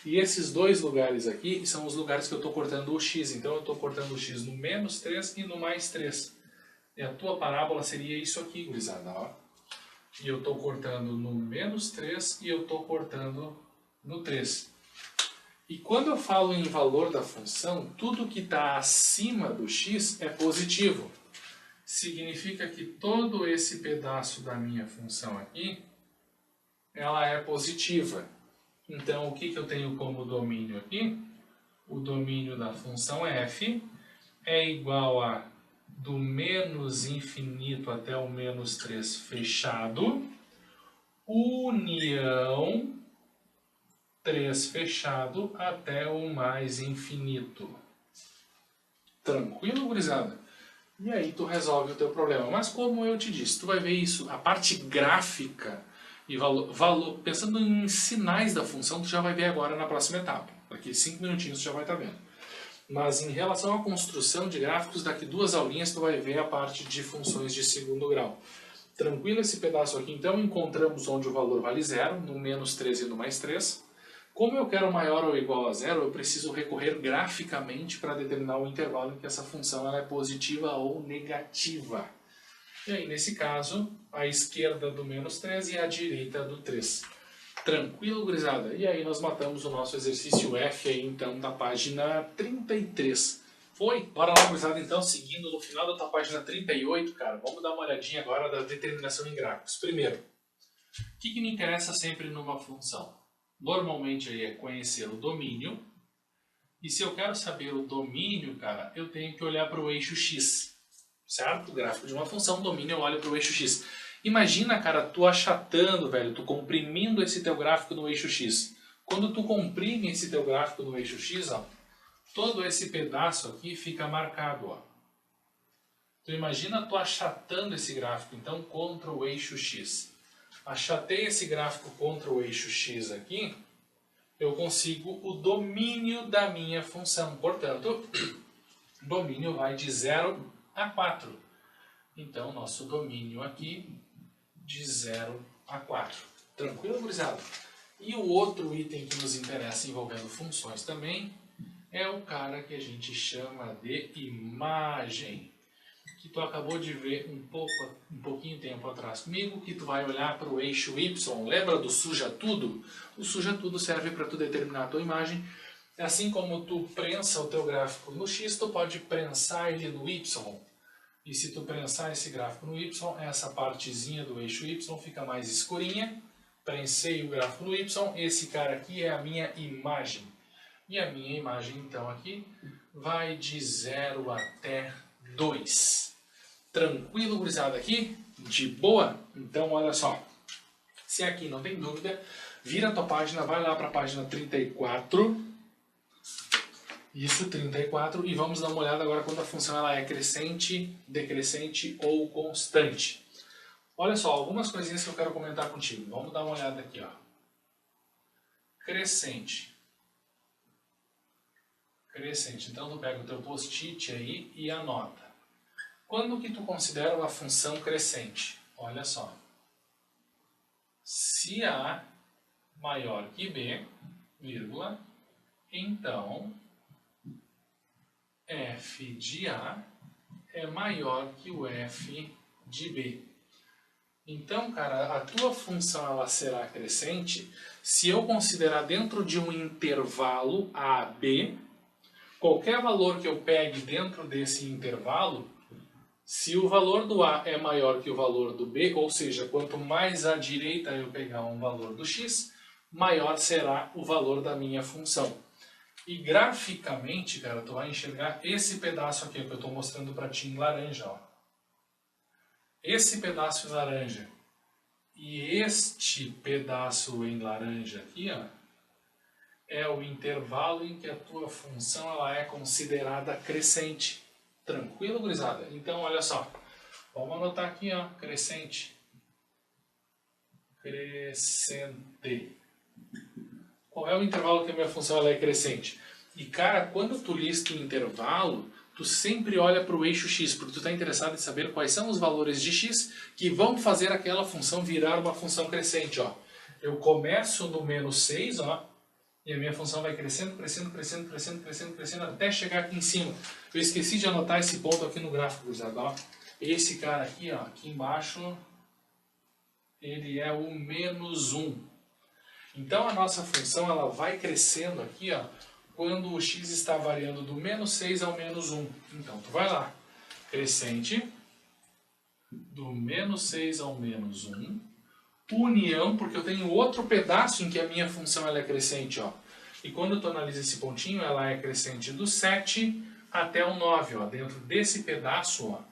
Speaker 2: E esses dois lugares aqui são os lugares que eu estou cortando o x. Então, eu estou cortando o x no menos 3 e no mais 3. E a tua parábola seria isso aqui, gurizada, ó. E eu estou cortando no menos 3 e eu estou cortando no 3. E quando eu falo em valor da função, tudo que está acima do x é positivo. Significa que todo esse pedaço da minha função aqui, ela é positiva. Então, o que que eu tenho como domínio aqui? O domínio da função f é igual a do menos infinito até o menos 3 fechado, união 3 fechado até o mais infinito. Tranquilo, gurizada? E aí tu resolve o teu problema. Mas como eu te disse, tu vai ver isso, a parte gráfica e valor, pensando em sinais da função, tu já vai ver agora na próxima etapa. Daqui 5 minutinhos tu já vai estar vendo. Mas em relação à construção de gráficos, daqui 2 aulinhas tu vai ver a parte de funções de segundo grau. Tranquilo esse pedaço aqui, então encontramos onde o valor vale 0, no menos 3 e no mais 3. Como eu quero maior ou igual a 0, eu preciso recorrer graficamente para determinar o intervalo em que essa função ela é positiva ou negativa. E aí, nesse caso, a esquerda do menos 3 e a direita do 3. Tranquilo, gurizada? E aí nós matamos o nosso exercício F aí, então, da página 33. Foi? Bora lá, gurizada, então, seguindo no final da página 38, cara, vamos dar uma olhadinha agora da determinação em gráficos. Primeiro, o que me interessa sempre numa função? Normalmente aí é conhecer o domínio. E se eu quero saber o domínio, cara, eu tenho que olhar para o eixo X. Certo? O gráfico de uma função, domínio, eu olho para o eixo X. Imagina, cara, tu achatando, velho, tu comprimindo esse teu gráfico no eixo X. Quando tu comprime esse teu gráfico no eixo X, ó, todo esse pedaço aqui fica marcado, ó. Tu imagina tu achatando esse gráfico, então, contra o eixo X. Achatei esse gráfico contra o eixo X aqui, eu consigo o domínio da minha função. Portanto, o domínio vai de 0 a 4. Então, nosso domínio aqui de 0 a 4. Tranquilo, gurizada? E o outro item que nos interessa envolvendo funções também é o cara que a gente chama de imagem. Que tu acabou de ver um pouquinho tempo atrás comigo, que tu vai olhar para o eixo Y. Lembra do suja tudo? O suja tudo serve para tu determinar a tua imagem. Assim como tu prensa o teu gráfico no X, tu pode prensar ele no Y. E se tu prensar esse gráfico no Y, essa partezinha do eixo Y fica mais escurinha. Prensei o gráfico no Y, esse cara aqui é a minha imagem. E a minha imagem, então, aqui vai de 0 até 2. Tranquilo, gurizada, aqui? De boa? Então, olha só. Se aqui não tem dúvida, vira a tua página, vai lá para a página 34. Isso, 34. E vamos dar uma olhada agora quando a função ela é crescente, decrescente ou constante. Olha só, algumas coisinhas que eu quero comentar contigo. Vamos dar uma olhada aqui, ó. Crescente. Crescente. Então, tu pega o teu post-it aí e anota. Quando que tu considera uma função crescente? Olha só. Se A maior que B, vírgula, então f de A é maior que o f de B. Então, cara, a tua função ela será crescente se eu considerar dentro de um intervalo A, B, qualquer valor que eu pegue dentro desse intervalo, se o valor do A é maior que o valor do B, ou seja, quanto mais à direita eu pegar um valor do x, maior será o valor da minha função. E graficamente, cara, tu vai enxergar esse pedaço aqui que eu estou mostrando para ti em laranja, ó. Esse pedaço em laranja e este pedaço em laranja aqui, ó, é o intervalo em que a tua função ela é considerada crescente. Tranquilo, gurizada? Então, olha só. Vamos anotar aqui, ó, crescente. Crescente. Qual é o intervalo que a minha função ela é crescente? E, cara, quando tu lista o intervalo, tu sempre olha para o eixo x, porque tu está interessado em saber quais são os valores de x que vão fazer aquela função virar uma função crescente, ó. Eu começo no menos 6, ó, e a minha função vai crescendo, crescendo, crescendo, crescendo, crescendo, crescendo, até chegar aqui em cima. Eu esqueci de anotar esse ponto aqui no gráfico, gurizada, ó. Esse cara aqui, ó, aqui embaixo, ele é o menos 1. Então a nossa função ela vai crescendo aqui, ó, quando o x está variando do menos 6 ao menos 1. Então tu vai lá, crescente, do menos 6 ao menos 1, união, porque eu tenho outro pedaço em que a minha função ela é crescente, ó. E quando tu analisa esse pontinho, ela é crescente do 7 até o 9, ó. Dentro desse pedaço, ó,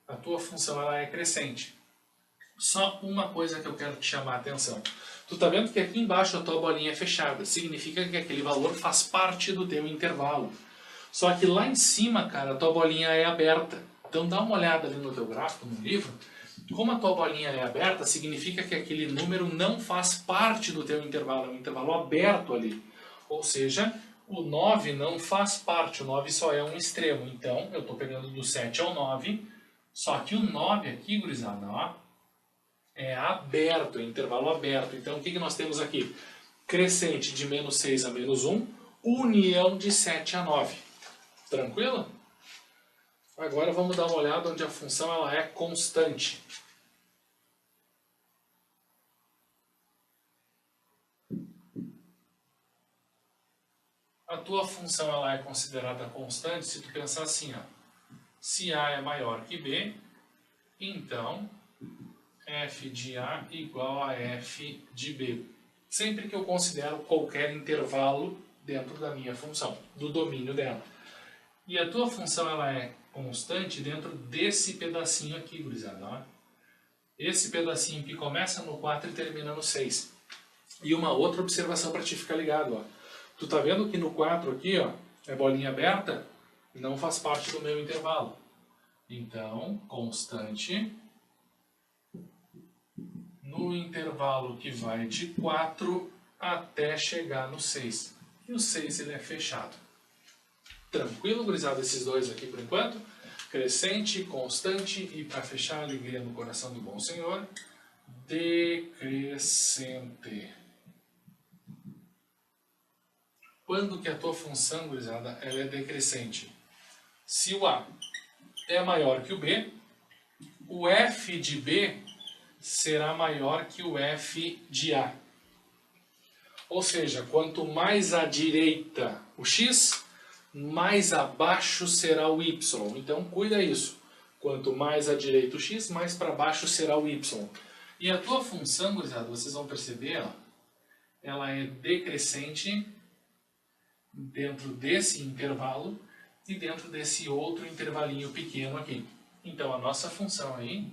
Speaker 2: a tua função ela é crescente. Só uma coisa que eu quero te chamar a atenção. Tu tá vendo que aqui embaixo a tua bolinha é fechada. Significa que aquele valor faz parte do teu intervalo. Só que lá em cima, cara, a tua bolinha é aberta. Então dá uma olhada ali no teu gráfico, no livro. Como a tua bolinha é aberta, significa que aquele número não faz parte do teu intervalo, é um intervalo aberto ali. Ou seja, o 9 não faz parte, o 9 só é um extremo. Então, eu estou pegando do 7 ao 9, só que o 9 aqui, gurizada, ó, é aberto, é intervalo aberto. Então, o que nós temos aqui? Crescente de menos 6 a menos 1, união de 7 a 9. Tranquilo? Agora vamos dar uma olhada onde a função ela é constante. A tua função ela é considerada constante se tu pensar assim, ó. Se A é maior que B, então f de A igual a f de B. Sempre que eu considero qualquer intervalo dentro da minha função, do domínio dela. E a tua função ela é constante dentro desse pedacinho aqui, gurizada. Ó. Esse pedacinho que começa no 4 e termina no 6. E uma outra observação para te ficar ligado. Ó. Tu tá vendo que no 4 aqui, ó, é bolinha aberta, não faz parte do meu intervalo. Então, constante no intervalo que vai de 4 até chegar no 6. E o 6 ele é fechado. Tranquilo, gurizada, esses dois aqui por enquanto? Crescente, constante e para fechar, alegria no coração do bom Senhor, decrescente. Quando que a tua função, gurizada, ela é decrescente? Se o A é maior que o B, o f de B será maior que o f de A. Ou seja, quanto mais à direita o x, mais abaixo será o y. Então, cuida isso. Quanto mais à direita o x, mais para baixo será o y. E a tua função, gurizada, vocês vão perceber, ó, ela é decrescente dentro desse intervalo e dentro desse outro intervalinho pequeno aqui. Então, a nossa função aí,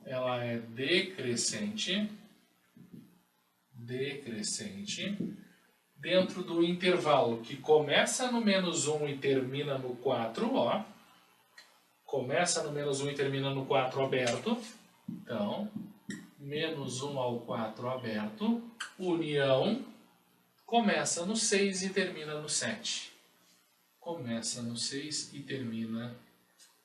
Speaker 2: ela é decrescente dentro do intervalo que começa no menos 1 e termina no 4, ó. Começa no menos 1 e termina no 4 aberto. Então, menos 1 ao 4 aberto, união, começa no 6 e termina no 7. Começa no 6 e termina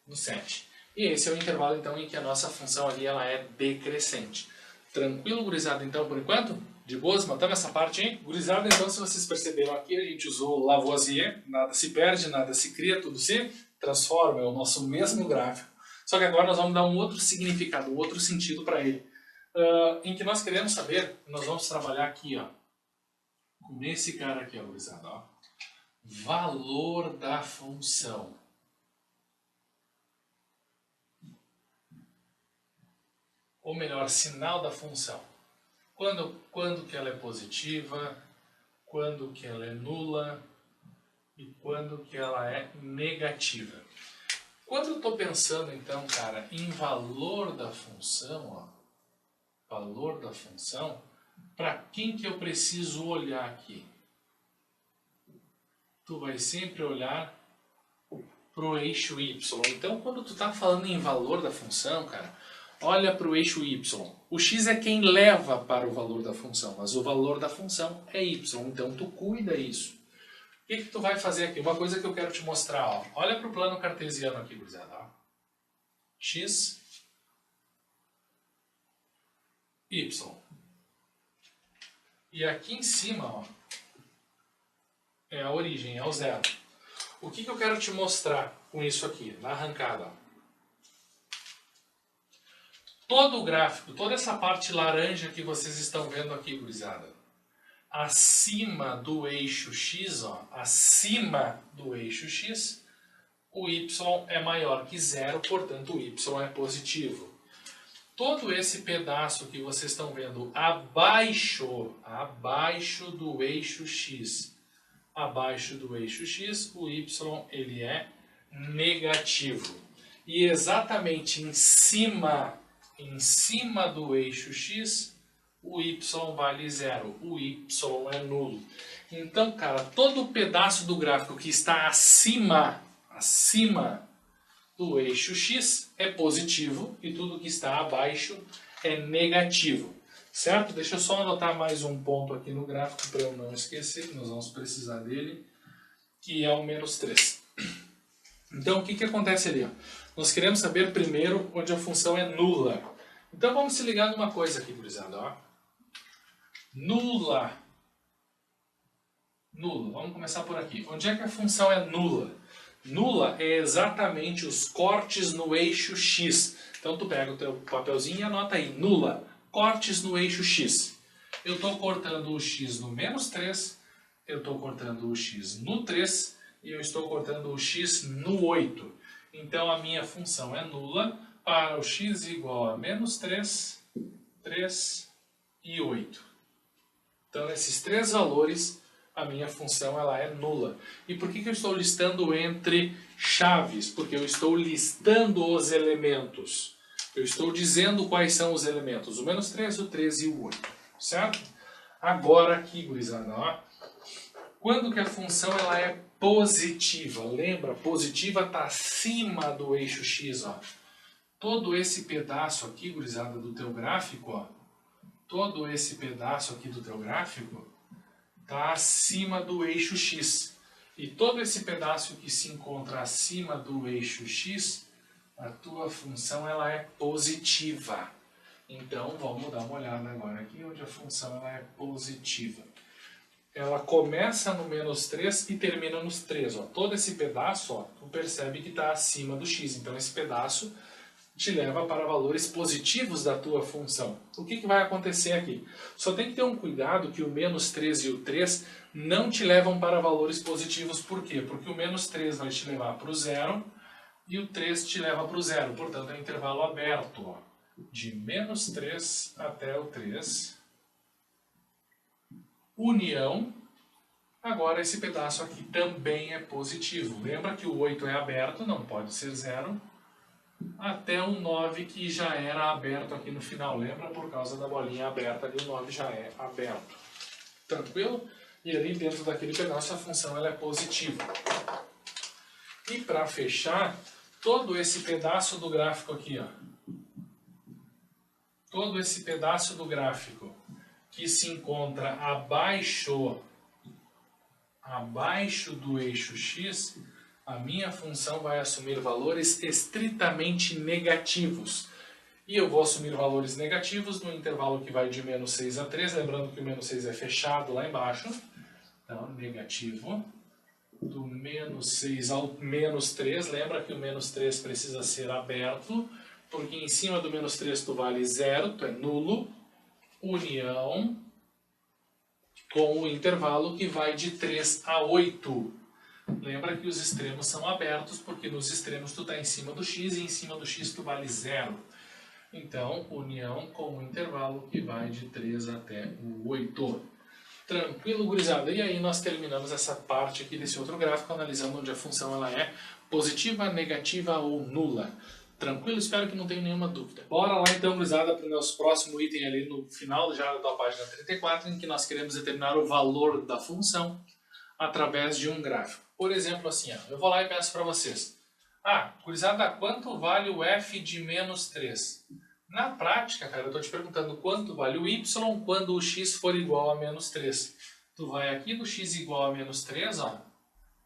Speaker 2: no 7. E esse é o intervalo, então, em que a nossa função ali ela é decrescente. Tranquilo, gurizada, então, por enquanto? De boas, matamos essa parte, hein? Gurizada, então, se vocês perceberam aqui, a gente usou Lavoisier, nada se perde, nada se cria, tudo se transforma, é o nosso mesmo gráfico. Só que agora nós vamos dar um outro significado, um outro sentido para ele. Em que nós queremos saber, nós vamos trabalhar aqui, ó, com esse cara aqui, ó, gurizada, ó. Valor da função. Ou melhor, sinal da função. Quando que ela é positiva, quando que ela é nula e quando que ela é negativa. Quando eu estou pensando, então, cara, em valor da função, ó, valor da função, para quem que eu preciso olhar aqui? Tu vai sempre olhar para o eixo y. Então, quando tu está falando em valor da função, cara, olha para o eixo y. O x é quem leva para o valor da função, mas o valor da função é y. Então, tu cuida isso. O que tu vai fazer aqui? Uma coisa que eu quero te mostrar. Ó. Olha para o plano cartesiano aqui, gurizada. Ó. X, y. E aqui em cima, ó, é a origem, é o zero. O que eu quero te mostrar com isso aqui, na arrancada? Ó. Todo o gráfico, toda essa parte laranja que vocês estão vendo aqui, gurizada, acima do eixo x, ó, acima do eixo x, o y é maior que zero, portanto o y é positivo. Todo esse pedaço que vocês estão vendo abaixo do eixo x, o y ele é negativo. E exatamente em cima do eixo x, o y vale 0, o y é nulo. Então, cara, todo o pedaço do gráfico que está acima do eixo x é positivo e tudo que está abaixo é negativo. Certo? Deixa eu só anotar mais um ponto aqui no gráfico para eu não esquecer, que nós vamos precisar dele, que é o menos 3. Então, o que acontece ali? Ó? Nós queremos saber primeiro onde a função é nula. Então, vamos se ligar numa coisa aqui, gurizada. Ó. Nula. Vamos começar por aqui. Onde é que a função é nula? Nula é exatamente os cortes no eixo x. Então, tu pega o teu papelzinho e anota aí. Nula. Cortes no eixo x. Eu estou cortando o x no menos 3, eu estou cortando o x no 3 e eu estou cortando o x no 8. Então a minha função é nula para o x igual a menos 3, 3 e 8. Então esses três valores a minha função ela é nula. E por que eu estou listando entre chaves? Porque eu estou listando os elementos. Eu estou dizendo quais são os elementos, o menos 3, o 3 e o 8, certo? Agora aqui, gurizada, ó, quando que a função ela é positiva? Lembra, positiva está acima do eixo x, ó. Todo esse pedaço aqui, gurizada, do teu gráfico, ó, todo esse pedaço aqui do teu gráfico está acima do eixo x. E todo esse pedaço que se encontra acima do eixo x, a tua função ela é positiva. Então, vamos dar uma olhada agora aqui onde a função ela é positiva. Ela começa no menos 3 e termina nos 3. Ó. Todo esse pedaço, ó, tu percebe que está acima do x. Então, esse pedaço te leva para valores positivos da tua função. O que vai acontecer aqui? Só tem que ter um cuidado que o menos 3 e o 3 não te levam para valores positivos. Por quê? Porque o menos 3 vai te levar para o 0 e o 3 te leva para o 0. Portanto, é um intervalo aberto. Ó, de menos 3 até o 3. União. Agora, esse pedaço aqui também é positivo. Lembra que o 8 é aberto, não pode ser 0. Até o 9 que já era aberto aqui no final. Lembra? Por causa da bolinha aberta ali, o 9 já é aberto. Tranquilo? E ali dentro daquele pedaço a função ela é positiva. E para fechar, todo esse pedaço do gráfico aqui, ó. Todo esse pedaço do gráfico que se encontra abaixo do eixo x, a minha função vai assumir valores estritamente negativos. E eu vou assumir valores negativos no intervalo que vai de menos 6 a 3, lembrando que o menos 6 é fechado lá embaixo. Então, negativo do menos 6 ao menos 3. Lembra que o menos 3 precisa ser aberto, porque em cima do menos 3 tu vale 0, tu é nulo. União com o intervalo que vai de 3 a 8. Lembra que os extremos são abertos, porque nos extremos tu está em cima do x e em cima do x tu vale 0. Então, união com o intervalo que vai de 3 até o 8. Tranquilo, gurizada? E aí nós terminamos essa parte aqui desse outro gráfico, analisando onde a função ela é positiva, negativa ou nula. Tranquilo? Espero que não tenha nenhuma dúvida. Bora lá então, gurizada, para o nosso próximo item ali no final já da página 34, em que nós queremos determinar o valor da função através de um gráfico. Por exemplo, assim, ó, eu vou lá e peço para vocês. Gurizada, quanto vale o f de menos 3? Na prática, cara, eu estou te perguntando quanto vale o y quando o x for igual a menos 3. Tu vai aqui no x igual a menos 3, ó.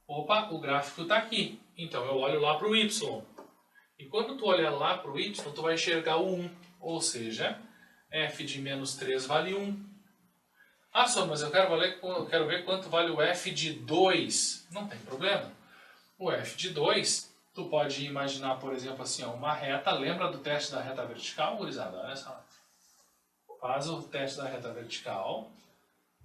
Speaker 2: Opa, o gráfico está aqui. Então eu olho lá para o y. E quando tu olhar lá para o y, tu vai enxergar o 1. Ou seja, f de menos 3 vale 1. Só, mas eu quero ver quanto vale o f de 2. Não tem problema. O f de 2... Tu pode imaginar, por exemplo, assim, ó, uma reta. Lembra do teste da reta vertical, gurizada? Olha só. Faz o teste da reta vertical.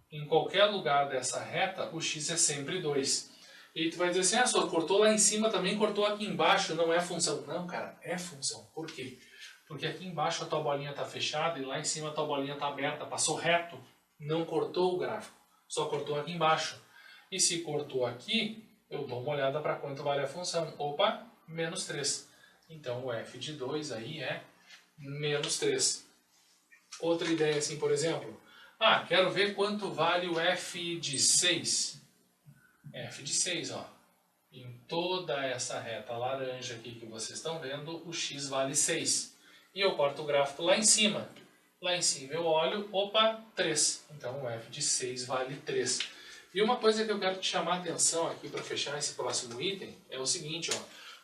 Speaker 2: Em qualquer lugar dessa reta, o x é sempre 2. E tu vai dizer assim, só cortou lá em cima, também cortou aqui embaixo, não é função. Não, cara, é função. Por quê? Porque aqui embaixo a tua bolinha está fechada e lá em cima a tua bolinha está aberta. Passou reto, não cortou o gráfico. Só cortou aqui embaixo. E se cortou aqui... eu dou uma olhada para quanto vale a função. Opa, menos 3. Então, o f de 2 aí é menos 3. Outra ideia assim, por exemplo, quero ver quanto vale o f de 6. F de 6, ó. Em toda essa reta laranja aqui que vocês estão vendo, o x vale 6. E eu corto o gráfico lá em cima. Lá em cima eu olho, opa, 3. Então o f de 6 vale 3. E uma coisa que eu quero te chamar a atenção aqui para fechar esse próximo item é o seguinte, ó.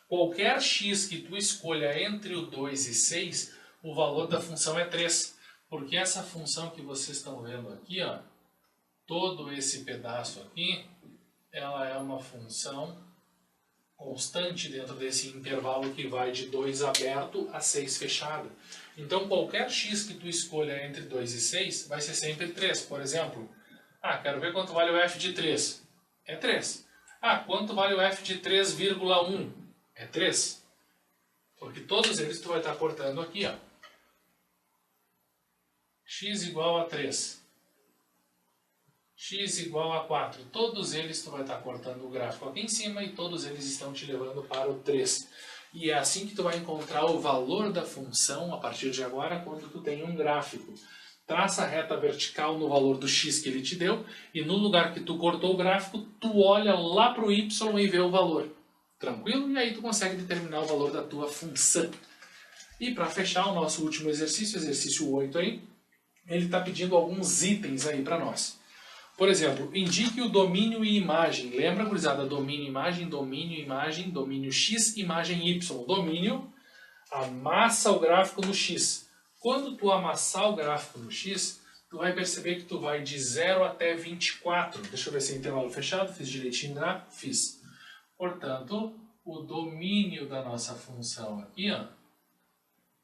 Speaker 2: Qualquer x que tu escolha entre o 2 e 6, o valor da função é 3. Porque essa função que vocês estão vendo aqui, ó, todo esse pedaço aqui, ela é uma função constante dentro desse intervalo que vai de 2 aberto a 6 fechado. Então, qualquer x que tu escolha entre 2 e 6 vai ser sempre 3. Por exemplo, quero ver quanto vale o f de 3. É 3. Quanto vale o f de 3,1? É 3. Porque todos eles tu vai estar cortando aqui, ó. X igual a 3. X igual a 4. Todos eles tu vai estar cortando o gráfico aqui em cima e todos eles estão te levando para o 3. E é assim que tu vai encontrar o valor da função a partir de agora quando tu tem um gráfico. Traça a reta vertical no valor do x que ele te deu e no lugar que tu cortou o gráfico, tu olha lá para o y e vê o valor. Tranquilo? E aí tu consegue determinar o valor da tua função. E para fechar o nosso último exercício, exercício 8 aí, ele está pedindo alguns itens aí para nós. Por exemplo, indique o domínio e imagem. Lembra, gurizada? Domínio, imagem, domínio x, imagem y. Domínio, amassa o gráfico no x. Quando tu amassar o gráfico no x, tu vai perceber que tu vai de 0 até 24. Deixa eu ver se é intervalo fechado. Fiz direitinho, né? Fiz. Portanto, o domínio da nossa função aqui, ó,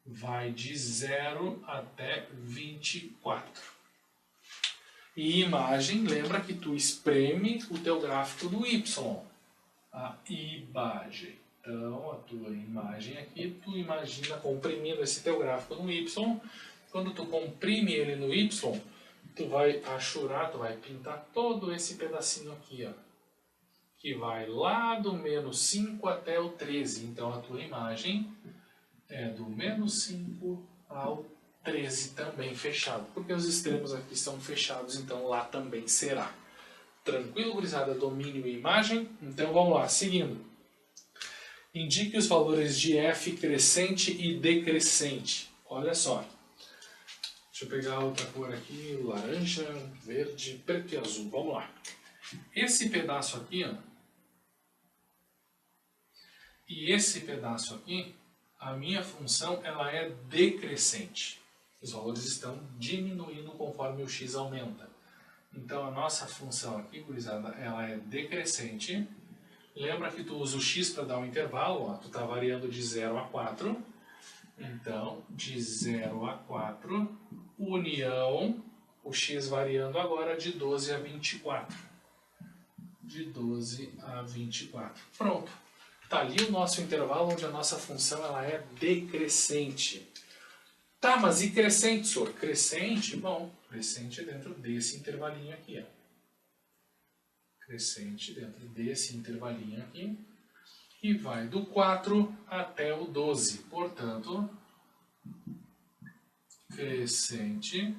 Speaker 2: vai de 0 até 24. E imagem, lembra que tu espreme o teu gráfico no y. A imagem. Então, a tua imagem aqui, tu imagina comprimindo esse teu gráfico no y. Quando tu comprime ele no y, tu vai achurar, tu vai pintar todo esse pedacinho aqui, ó, que vai lá do menos 5 até o 13. Então, a tua imagem é do menos 5 ao 13 também fechado, porque os extremos aqui estão fechados, então lá também será. Tranquilo, gurizada? Domínio e imagem? Então vamos lá, seguindo. Indique os valores de f crescente e decrescente. Olha só. Deixa eu pegar outra cor aqui, laranja, verde, preto e azul. Vamos lá. Esse pedaço aqui, ó, e esse pedaço aqui, a minha função ela é decrescente. Os valores estão diminuindo conforme o x aumenta. Então a nossa função aqui, gurizada, ela é decrescente. Lembra que tu usa o x para dar um intervalo, ó, tu está variando de 0 a 4. Então, de 0 a 4, união, o x variando agora de 12 a 24. De 12 a 24. Pronto. Está ali o nosso intervalo onde a nossa função ela é decrescente. Tá, mas e crescente, senhor? Crescente? Bom, crescente é dentro desse intervalinho aqui, ó. Crescente dentro desse intervalinho aqui. E vai do 4 até o 12. Portanto, crescente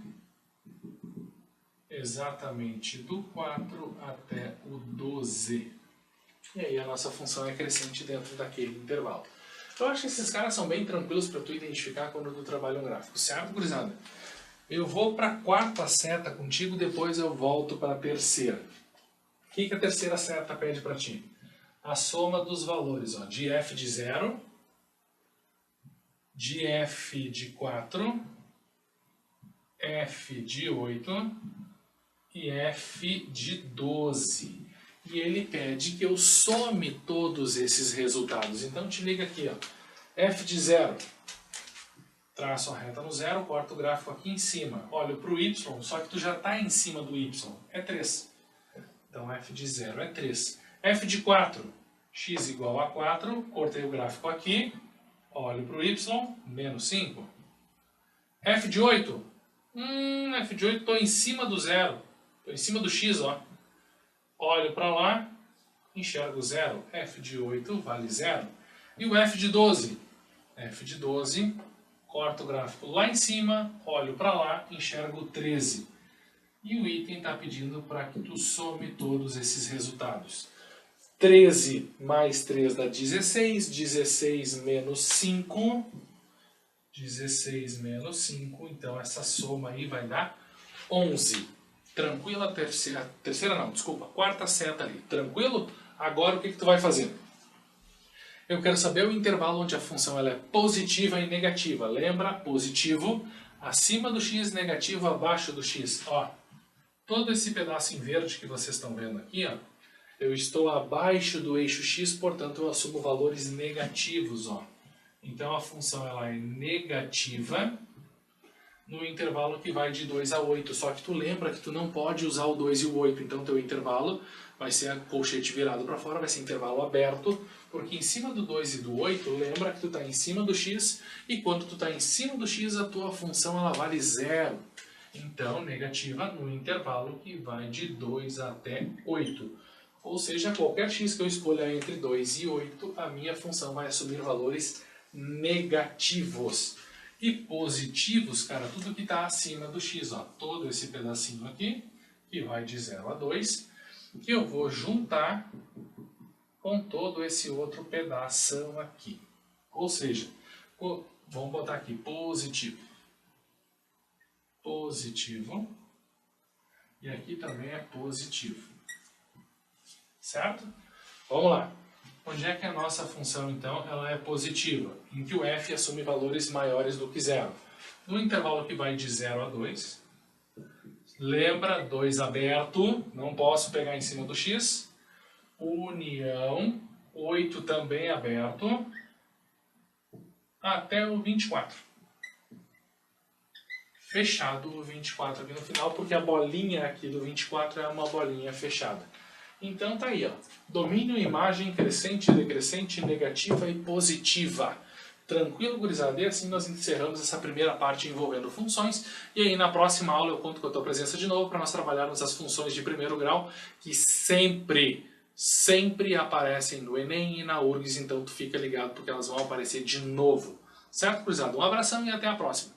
Speaker 2: exatamente do 4 até o 12. E aí a nossa função é crescente dentro daquele intervalo. Eu acho que esses caras são bem tranquilos para tu identificar quando tu trabalha um gráfico, certo, gurizada? Eu vou para a quarta seta contigo, depois eu volto para a terceira. O que a terceira seta pede para ti? A soma dos valores, ó, de f de 0, de f de 4, f de 8 e f de 12. E ele pede que eu some todos esses resultados. Então te liga aqui, ó. F de 0. Traço a reta no 0, corto o gráfico aqui em cima. Olho para o y, só que tu já está em cima do y. É 3. Então f de 0 é 3. F de 4. X igual a 4. Cortei o gráfico aqui. Olho para o y. Menos 5. F de 8. F de 8 estou em cima do 0. Estou em cima do x, ó. Olho para lá, enxergo 0. F de 8 vale 0. E o F de 12? F de 12 corto o gráfico lá em cima, olho para lá, enxergo 13. E o item está pedindo para que tu some todos esses resultados. 13 mais 3 dá 16, 16 menos 5, 16 menos 5, então essa soma aí vai dar 11. Tranquila, quarta seta ali. Tranquilo? Agora o que tu vai fazer? Eu quero saber o intervalo onde a função ela é positiva e negativa. Lembra? Positivo acima do x, negativo abaixo do x. Ó, todo esse pedaço em verde que vocês estão vendo aqui, ó, eu estou abaixo do eixo x, portanto eu assumo valores negativos. Ó. Então a função ela é negativa no intervalo que vai de 2 a 8. Só que tu lembra que tu não pode usar o 2 e o 8. Então teu intervalo vai ser colchete virado para fora, vai ser intervalo aberto. Porque em cima do 2 e do 8, lembra que tu está em cima do x. E quando tu está em cima do x, a tua função ela vale 0. Então negativa no intervalo que vai de 2 até 8. Ou seja, qualquer x que eu escolha entre 2 e 8, a minha função vai assumir valores negativos. E positivos, cara, tudo que está acima do x, ó, todo esse pedacinho aqui, que vai de 0 a 2, que eu vou juntar com todo esse outro pedaço aqui. Ou seja, vamos botar aqui positivo, positivo, e aqui também é positivo. Certo? Vamos lá. Onde é que a nossa função, então, ela é positiva? Em que o f assume valores maiores do que 0. No intervalo que vai de 0 a 2, lembra, 2 aberto, não posso pegar em cima do x, união, 8 também aberto, até o 24. Fechado o 24 aqui no final, porque a bolinha aqui do 24 é uma bolinha fechada. Então tá aí, ó. Domínio, imagem, crescente, decrescente, negativa e positiva. Tranquilo, gurizada? E assim nós encerramos essa primeira parte envolvendo funções. E aí na próxima aula eu conto com a tua presença de novo para nós trabalharmos as funções de primeiro grau que sempre aparecem no Enem e na URGS. Então tu fica ligado porque elas vão aparecer de novo. Certo, gurizada? Um abração e até a próxima.